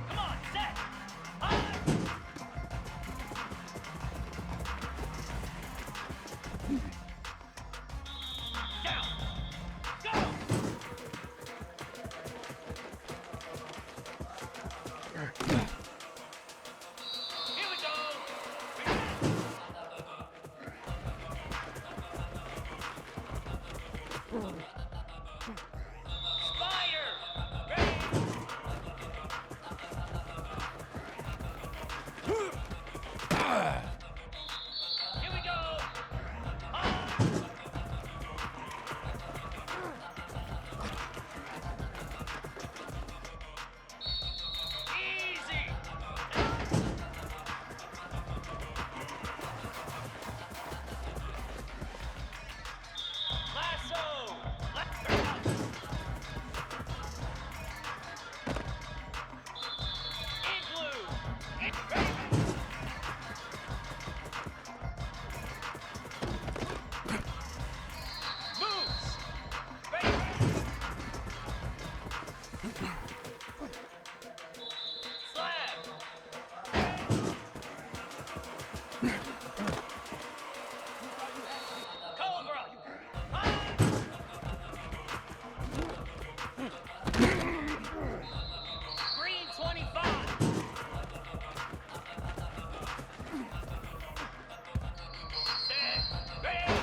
Come on, set. Hut. Down. Go. Here we go. Fire. Ready. Here we go. Easy. Lasso. Igloo. Moves. Ready. Slab. Cobra. Green 25. Set. Ready.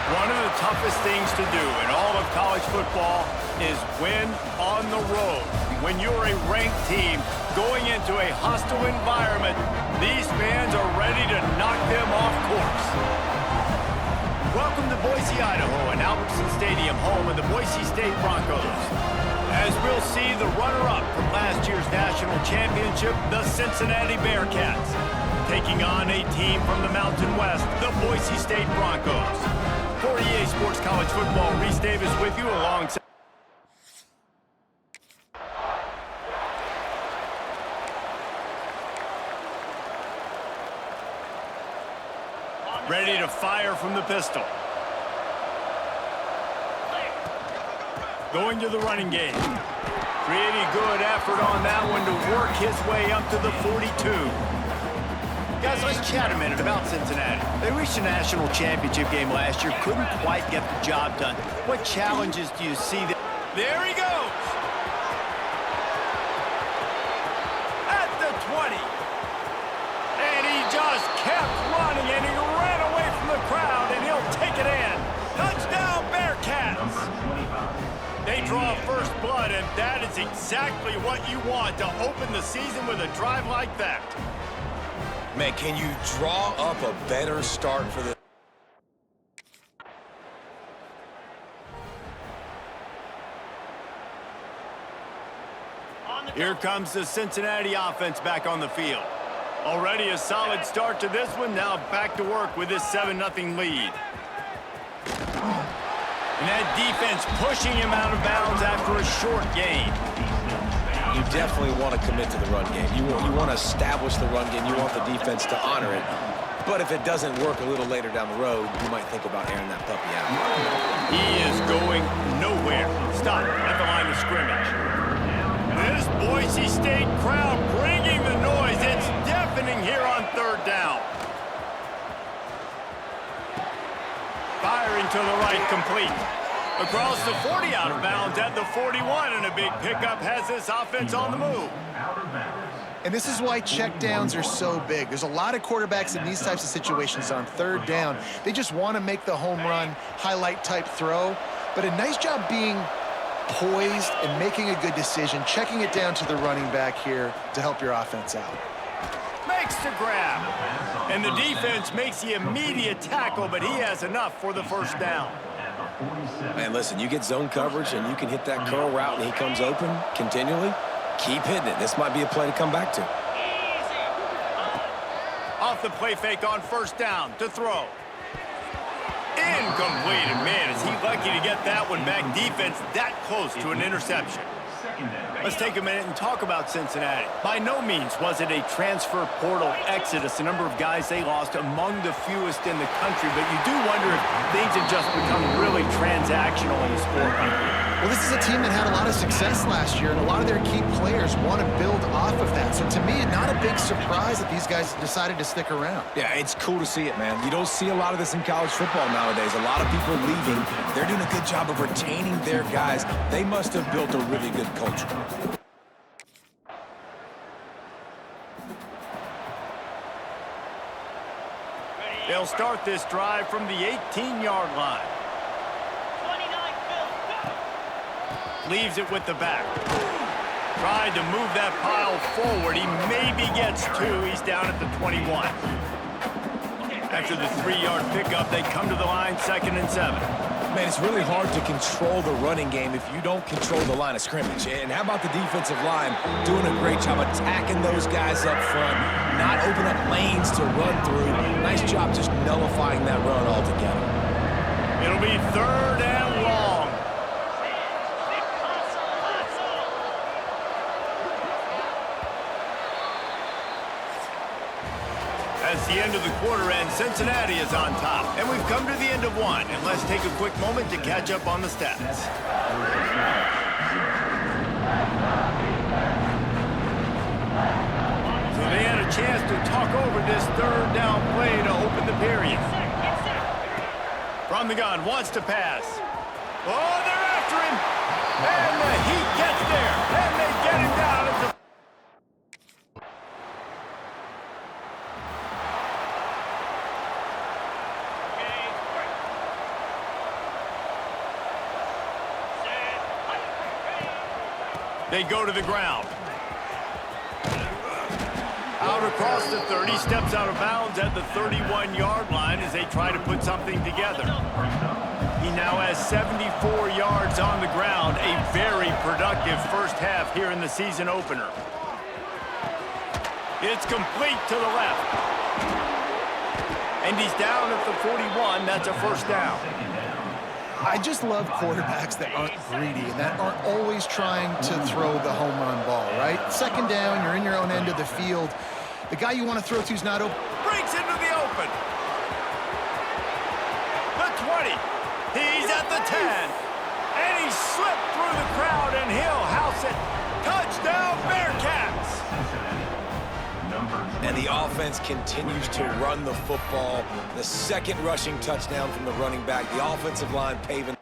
One of the toughest things to do in all of college football is win on the road. When you're a ranked team going into a hostile environment, these fans are ready to knock them off course. Welcome to Boise, Idaho, and Albertson Stadium, home of the Boise State Broncos. As we'll see the runner-up from last year's national championship, the Cincinnati Bearcats, taking on a team from the Mountain West, the Boise State Broncos. For EA Sports College Football, Reese Davis with you alongside. Ready to fire from the pistol. Going to the running game. Pretty good effort on that one to work his way up to the 42. Guys, let's chat a minute about Cincinnati. They reached a national championship game last year, couldn't quite get the job done. What challenges do you see there? There he goes! At the 20. And he just kept That is exactly what you want to open the season with a drive like that. Man, can you draw up a better start for the... Here comes the Cincinnati offense back on the field. Already a solid start to this one. Now back to work with this 7-0 lead. And that defense pushing him out of bounds after a short gain. You definitely want to commit to the run game. You want to establish the run game. You want the defense to honor it. But if it doesn't work a little later down the road, you might think about airing that puppy out. He is going nowhere. Stop at the line of scrimmage. This Boise State crowd bringing the noise. It's deafening here on third down. Firing to the right, complete. Across the 40, out of bounds at the 41, and a big pickup has this offense on the move. And this is why checkdowns are so big. There's a lot of quarterbacks in these types of situations on third down. They just want to make the home run, highlight-type throw. But a nice job being poised and making a good decision, checking it down to the running back here to help your offense out. Makes the grab. And the defense makes the immediate tackle, but he has enough for the first down. Man, listen, you get zone coverage and you can hit that curl route and he comes open continually. Keep hitting it. This might be a play to come back to. Off the play fake on first down to throw. Incomplete. And man, is he lucky to get that one back. Defense that close to an interception. Let's take a minute and talk about Cincinnati. By no means was it a transfer portal exodus. The number of guys they lost among the fewest in the country, but you do wonder if things have just become really transactional in the sport. Well, this is a team that had a lot of success last year, and a lot of their key players want to build off of that. So to me, not a big surprise that these guys decided to stick around. Yeah, it's cool to see it, man. You don't see a lot of this in college football nowadays. A lot of people leaving. They're doing a good job of retaining their guys. They must have built a really good culture. They'll start this drive from the 18-yard line. 29, Phil, go! Leaves it with the back. Tried to move that pile forward. He maybe gets two. He's down at the 21. After the 3-yard pickup, they come to the line, 2nd and 7. Man, it's really hard to control the running game if you don't control the line of scrimmage. And how about the defensive line doing a great job attacking those guys up front, not open up lanes to run through. Nice job just nullifying that run altogether. It'll be 3rd and long. As the end of the quarter ends, Cincinnati is on top. And we've come to the end of one. And let's take a quick moment to catch up on the stats. So they had a chance to talk over this 3rd down play to open the period. From the gun, wants to pass. Oh, they're after him. And the Heat gets there. And they get him down at the... They go to the ground. Out across the 30, steps out of bounds at the 31-yard line as they try to put something together. He now has 74 yards on the ground, a very productive first half here in the season opener. It's complete to the left. And he's down at the 41. That's a first down. I just love quarterbacks that aren't greedy and that aren't always trying to throw the home run ball, right? 2nd down, you're in your own end of the field. The guy you want to throw to is not open. Breaks into the open. The 20. He's at the 10. And he slipped through the crowd, and he'll house it. Touchdown, Bearcats. And the offense continues to run the football. The 2nd rushing touchdown from the running back. The offensive line paving.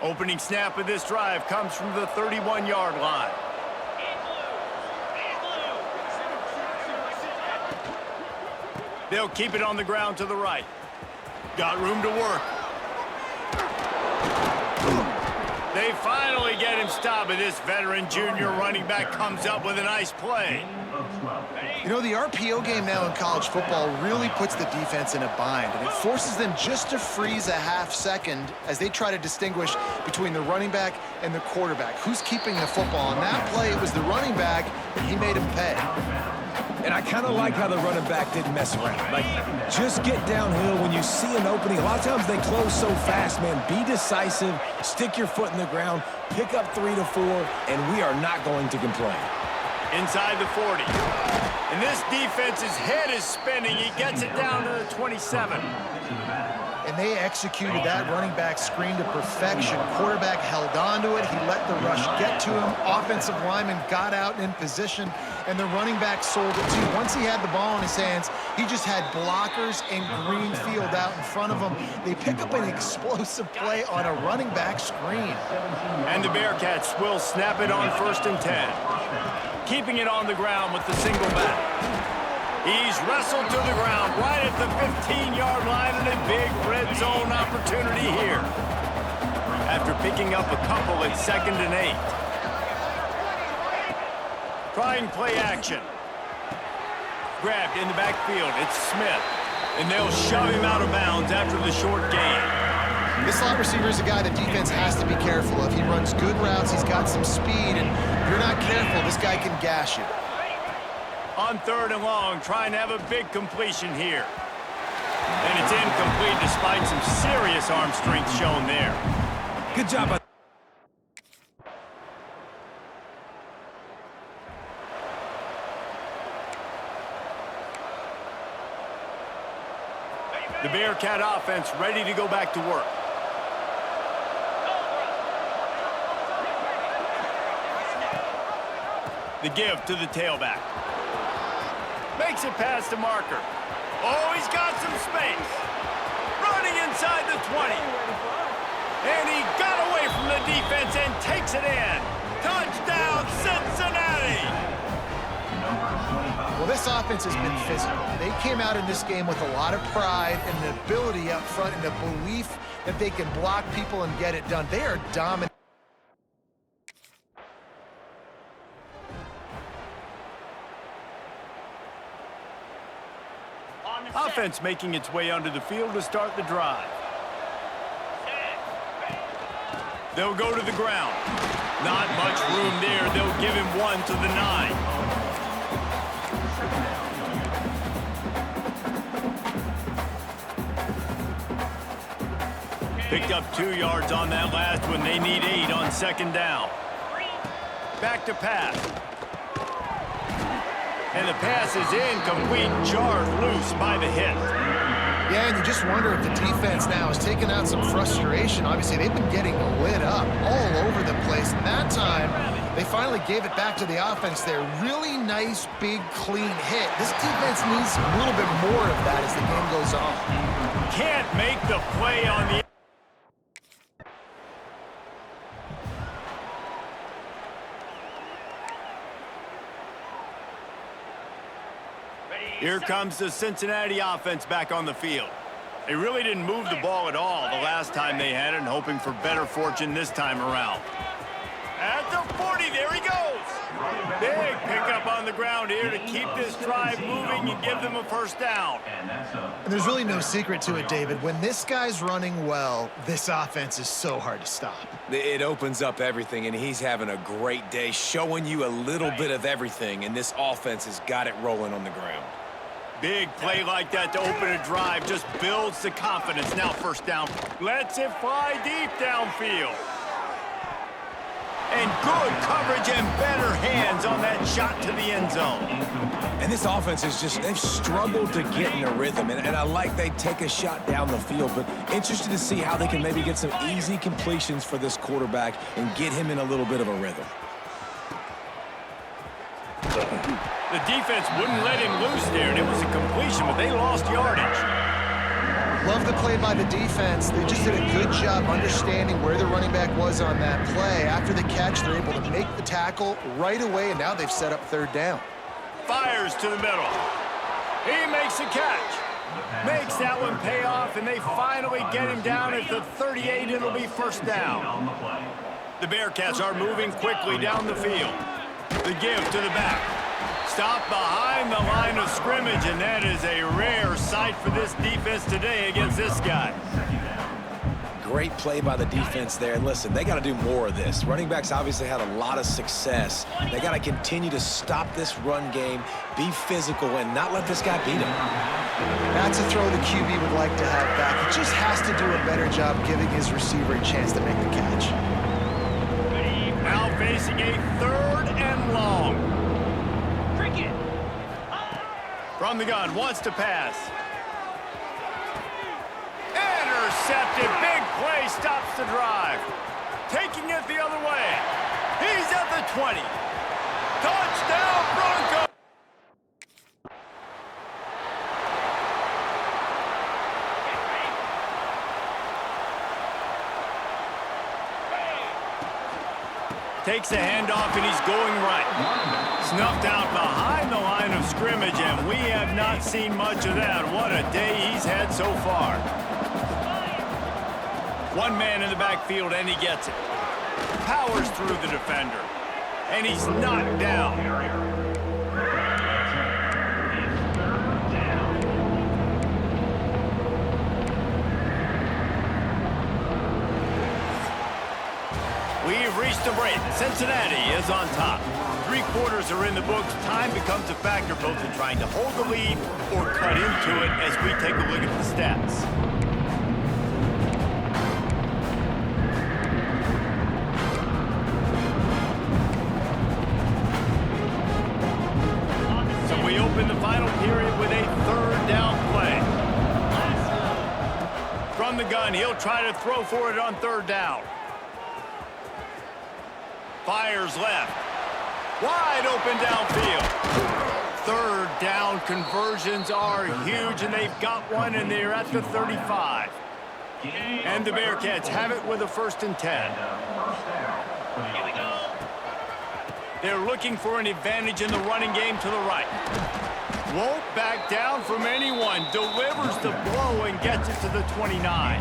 Opening snap of this drive comes from the 31-yard line. They'll keep it on the ground to the right. Got room to work. They finally get him stopped, and this veteran junior running back comes up with a nice play. You know, the RPO game now in college football really puts the defense in a bind, and it forces them just to freeze a half second as they try to distinguish between the running back and the quarterback. Who's keeping the football? On that play, it was the running back, and he made him pay. And I kind of like how the running back didn't mess around. Like, just get downhill when you see an opening. A lot of times they close so fast, man. Be decisive, stick your foot in the ground, pick up 3 to 4, and we are not going to complain. Inside the 40. And this defense's head is spinning. He gets it down to the 27. And they executed that running back screen to perfection. Quarterback held on to it. He let the rush get to him. Offensive lineman got out in position, and the running back sold it too. Once he had the ball in his hands, he just had blockers and green field out in front of him. They pick up an explosive play on a running back screen. And the Bearcats will snap it on 1st and 10. Keeping it on the ground with the single back. He's wrestled to the ground right at the 15-yard line, and a big red zone opportunity here. After picking up a couple at 2nd and 8. Trying play action. Grabbed in the backfield. It's Smith. And they'll shove him out of bounds after the short gain. This slot receiver is a guy the defense has to be careful of. He runs good routes. He's got some speed, and if you're not careful, this guy can gash you. On 3rd and long, trying to have a big completion here. And it's incomplete despite some serious arm strength shown there. Good job. The Bearcat offense ready to go back to work. The give to the tailback. Makes it past the marker. Oh, he's got some space. Running inside the 20. And he got away from the defense and takes it in. Touchdown, Cincinnati! Well, this offense has been physical. They came out in this game with a lot of pride and the ability up front and the belief that they can block people and get it done. They are dominant. Offense making its way onto the field to start the drive. They'll go to the ground. Not much room there. They'll give him 1 to the 9. Picked up 2 yards on that last one. They need 8 on 2nd down. Back to pass. And the pass is incomplete, jarred loose by the hit. Yeah, and you just wonder if the defense now is taking out some frustration. Obviously, they've been getting lit up all over the place. And that time, they finally gave it back to the offense there. Really nice, big, clean hit. This defense needs a little bit more of that as the game goes on. Can't make the play on the... Here comes the Cincinnati offense back on the field. They really didn't move the ball at all the last time they had it, and hoping for better fortune this time around. At the 40, there he goes. Big pickup on the ground here to keep this drive moving and give them a 1st down. And there's really no secret to it, David. When this guy's running well, this offense is so hard to stop. It opens up everything, and he's having a great day, showing you a little bit of everything, and this offense has got it rolling on the ground. Big play like that to open a drive just builds the confidence. Now 1st down. Lets it fly deep downfield. And good coverage and better hands on that shot to the end zone. And this offense is just, they've struggled to get in a rhythm. And I like they take a shot down the field, but interested to see how they can maybe get some easy completions for this quarterback and get him in a little bit of a rhythm. The defense wouldn't let him loose there, and it was a completion, but they lost yardage. Love the play by the defense. They just did a good job understanding where the running back was on that play. After the catch, they're able to make the tackle right away, and now they've set up 3rd down. Fires to the middle. He makes the catch. Makes that one pay off, and they finally get him down at the 38. It'll be first down. The Bearcats are moving quickly down the field. The give to the back. Stop behind the line of scrimmage, and that is a rare sight for this defense today against this guy. Great play by the defense there. And listen, they got to do more of this. Running backs obviously had a lot of success. They got to continue to stop this run game, be physical, and not let this guy beat him. That's a throw the QB would like to have back. He just has to do a better job giving his receiver a chance to make the catch. Now facing a 3rd and long. Cricket. From the gun, wants to pass. Intercepted. Big play stops the drive. Taking it the other way. He's at the 20. Touchdown, Broncos! Takes a handoff, and he's going right. Snuffed out behind the line of scrimmage, and we have not seen much of that. What a day he's had so far. One man in the backfield, and he gets it. Powers through the defender, and he's knocked down. We've reached a break. Cincinnati is on top. 3 quarters are in the books. Time becomes a factor both in trying to hold the lead or cut into it as we take a look at the stats. So we open the final period with a 3rd down play. From the gun, he'll try to throw for it on 3rd down. Fires left. Wide open downfield. 3rd down conversions are huge, and they've got one, and they're at the 35. And the Bearcats have it with a 1st and 10. Here we go. They're looking for an advantage in the running game to the right. Won't back down from anyone. Delivers the blow and gets it to the 29.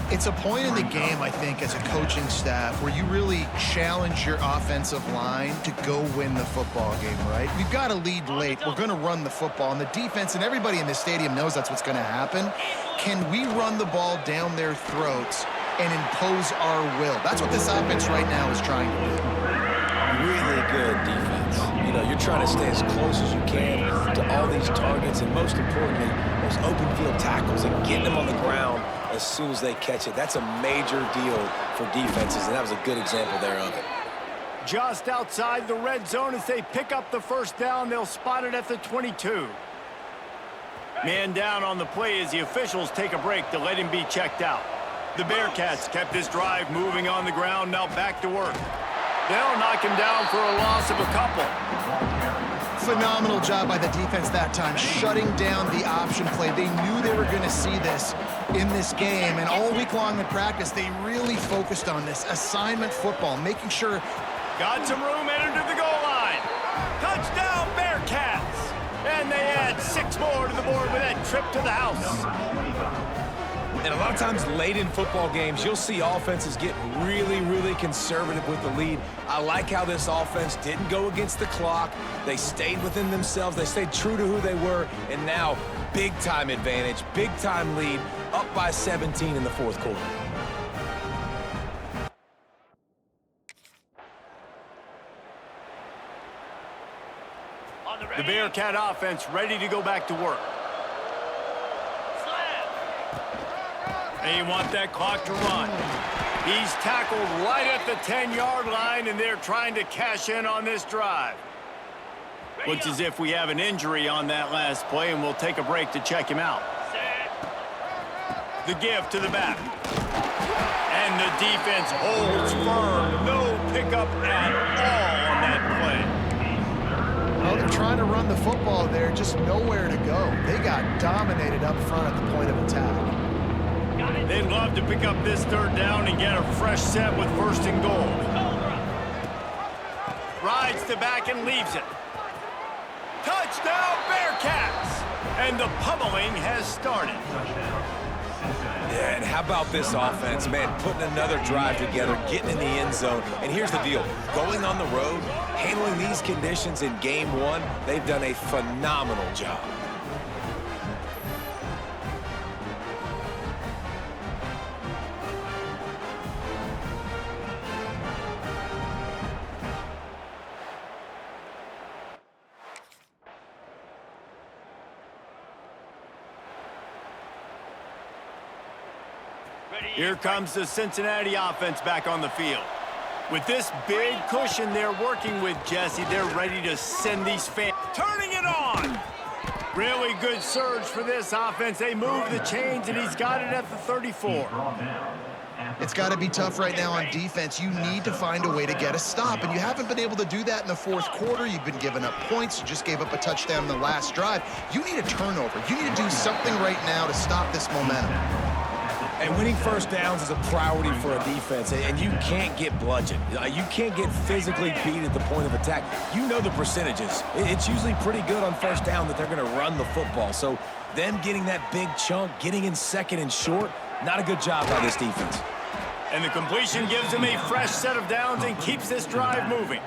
It's a point in the game, I think, as a coaching staff where you really challenge your offensive line to go win the football game, right? We've got to lead late. We're going to run the football, and the defense and everybody in the stadium knows that's what's going to happen. Can we run the ball down their throats and impose our will? That's what this offense right now is trying to do. Really good defense. You know, you're trying to stay as close as you can to all these targets, and most importantly, those open field tackles and getting them on the ground as soon as they catch it. That's a major deal for defenses, and that was a good example there of it. Just outside the red zone as they pick up the 1st down. They'll spot it at the 22. Man down on the play as the officials take a break to let him be checked out. The Bearcats kept this drive moving on the ground. Now back to work. They'll knock him down for a loss of a couple. Phenomenal job by the defense that time, shutting down the option play. They knew they were going to see this in this game, and all week long in practice, they really focused on this assignment football, making sure. Got some room, entered to the goal line. Touchdown, Bearcats! And they add 6 more to the board with that trip to the house. And a lot of times late in football games, you'll see offenses get really, really conservative with the lead. I like how this offense didn't go against the clock. They stayed within themselves. They stayed true to who they were. And now, big-time advantage, big-time lead, up by 17 in the 4th quarter. The Bearcat offense ready to go back to work. They want that clock to run. He's tackled right at the 10-yard line, and they're trying to cash in on this drive. Looks as if we have an injury on that last play, and we'll take a break to check him out. The give to the back. And the defense holds firm. No pickup at all on that play. Well, they're trying to run the football there, just nowhere to go. They got dominated up front at the point of attack. They'd love to pick up this 3rd down and get a fresh set with 1st and goal. Rides the back and leaves it. Touchdown, Bearcats! And the pummeling has started. Yeah, and how about this offense, man, putting another drive together, getting in the end zone. And here's the deal. Going on the road, handling these conditions in game one, they've done a phenomenal job. Here comes the Cincinnati offense back on the field. With this big cushion they're working with, Jesse, they're ready to send these fans. Turning it on! Really good surge for this offense. They move the chains, and he's got it at the 34. It's got to be tough right now on defense. You need to find a way to get a stop, and you haven't been able to do that in the fourth quarter. You've been giving up points. You just gave up a touchdown in the last drive. You need a turnover. You need to do something right now to stop this momentum. And winning first downs is a priority for a defense, and you can't get bludgeoned. You can't get physically beat at the point of attack. You know the percentages. It's usually pretty good on first down that they're going to run the football. So them getting that big chunk, getting in second and short, not a good job by this defense. And the completion gives him a fresh set of downs and keeps this drive moving.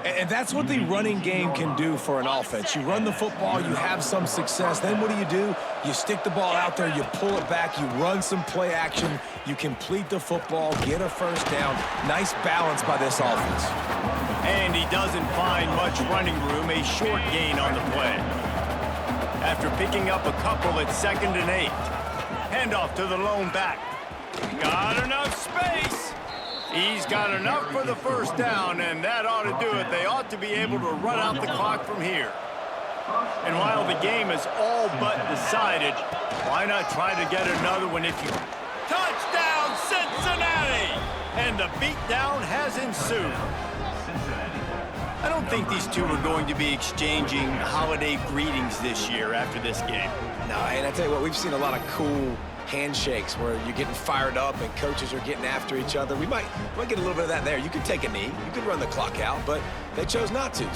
And that's what the running game can do for an offense. You run the football, you have some success. Then what do? You stick the ball out there, you pull it back, you run some play action, you complete the football, get a first down. Nice balance by this offense. And he doesn't find much running room, a short gain on the play. After picking up a couple at 2nd and 8. Handoff to the lone back. Got enough space. He's got enough for the first down, and that ought to do it. They ought to be able to run out the clock from here. And while the game is all but decided, why not try to get another one if you... Touchdown, Cincinnati! And the beatdown has ensued. I don't think these two are going to be exchanging holiday greetings this year after this game. No, and I tell you what, we've seen a lot of cool handshakes where you're getting fired up and coaches are getting after each other. We might get a little bit of that there. You could take a knee, you could run the clock out, but they chose not to.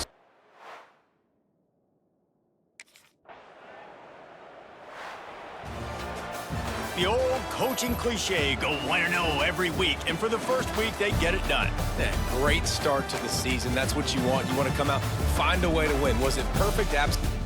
The old coaching cliche, go 1-0 every week, and for the first week, they get it done. Yeah, great start to the season. That's what you want. You want to come out, find a way to win. Was it perfect? Absolutely.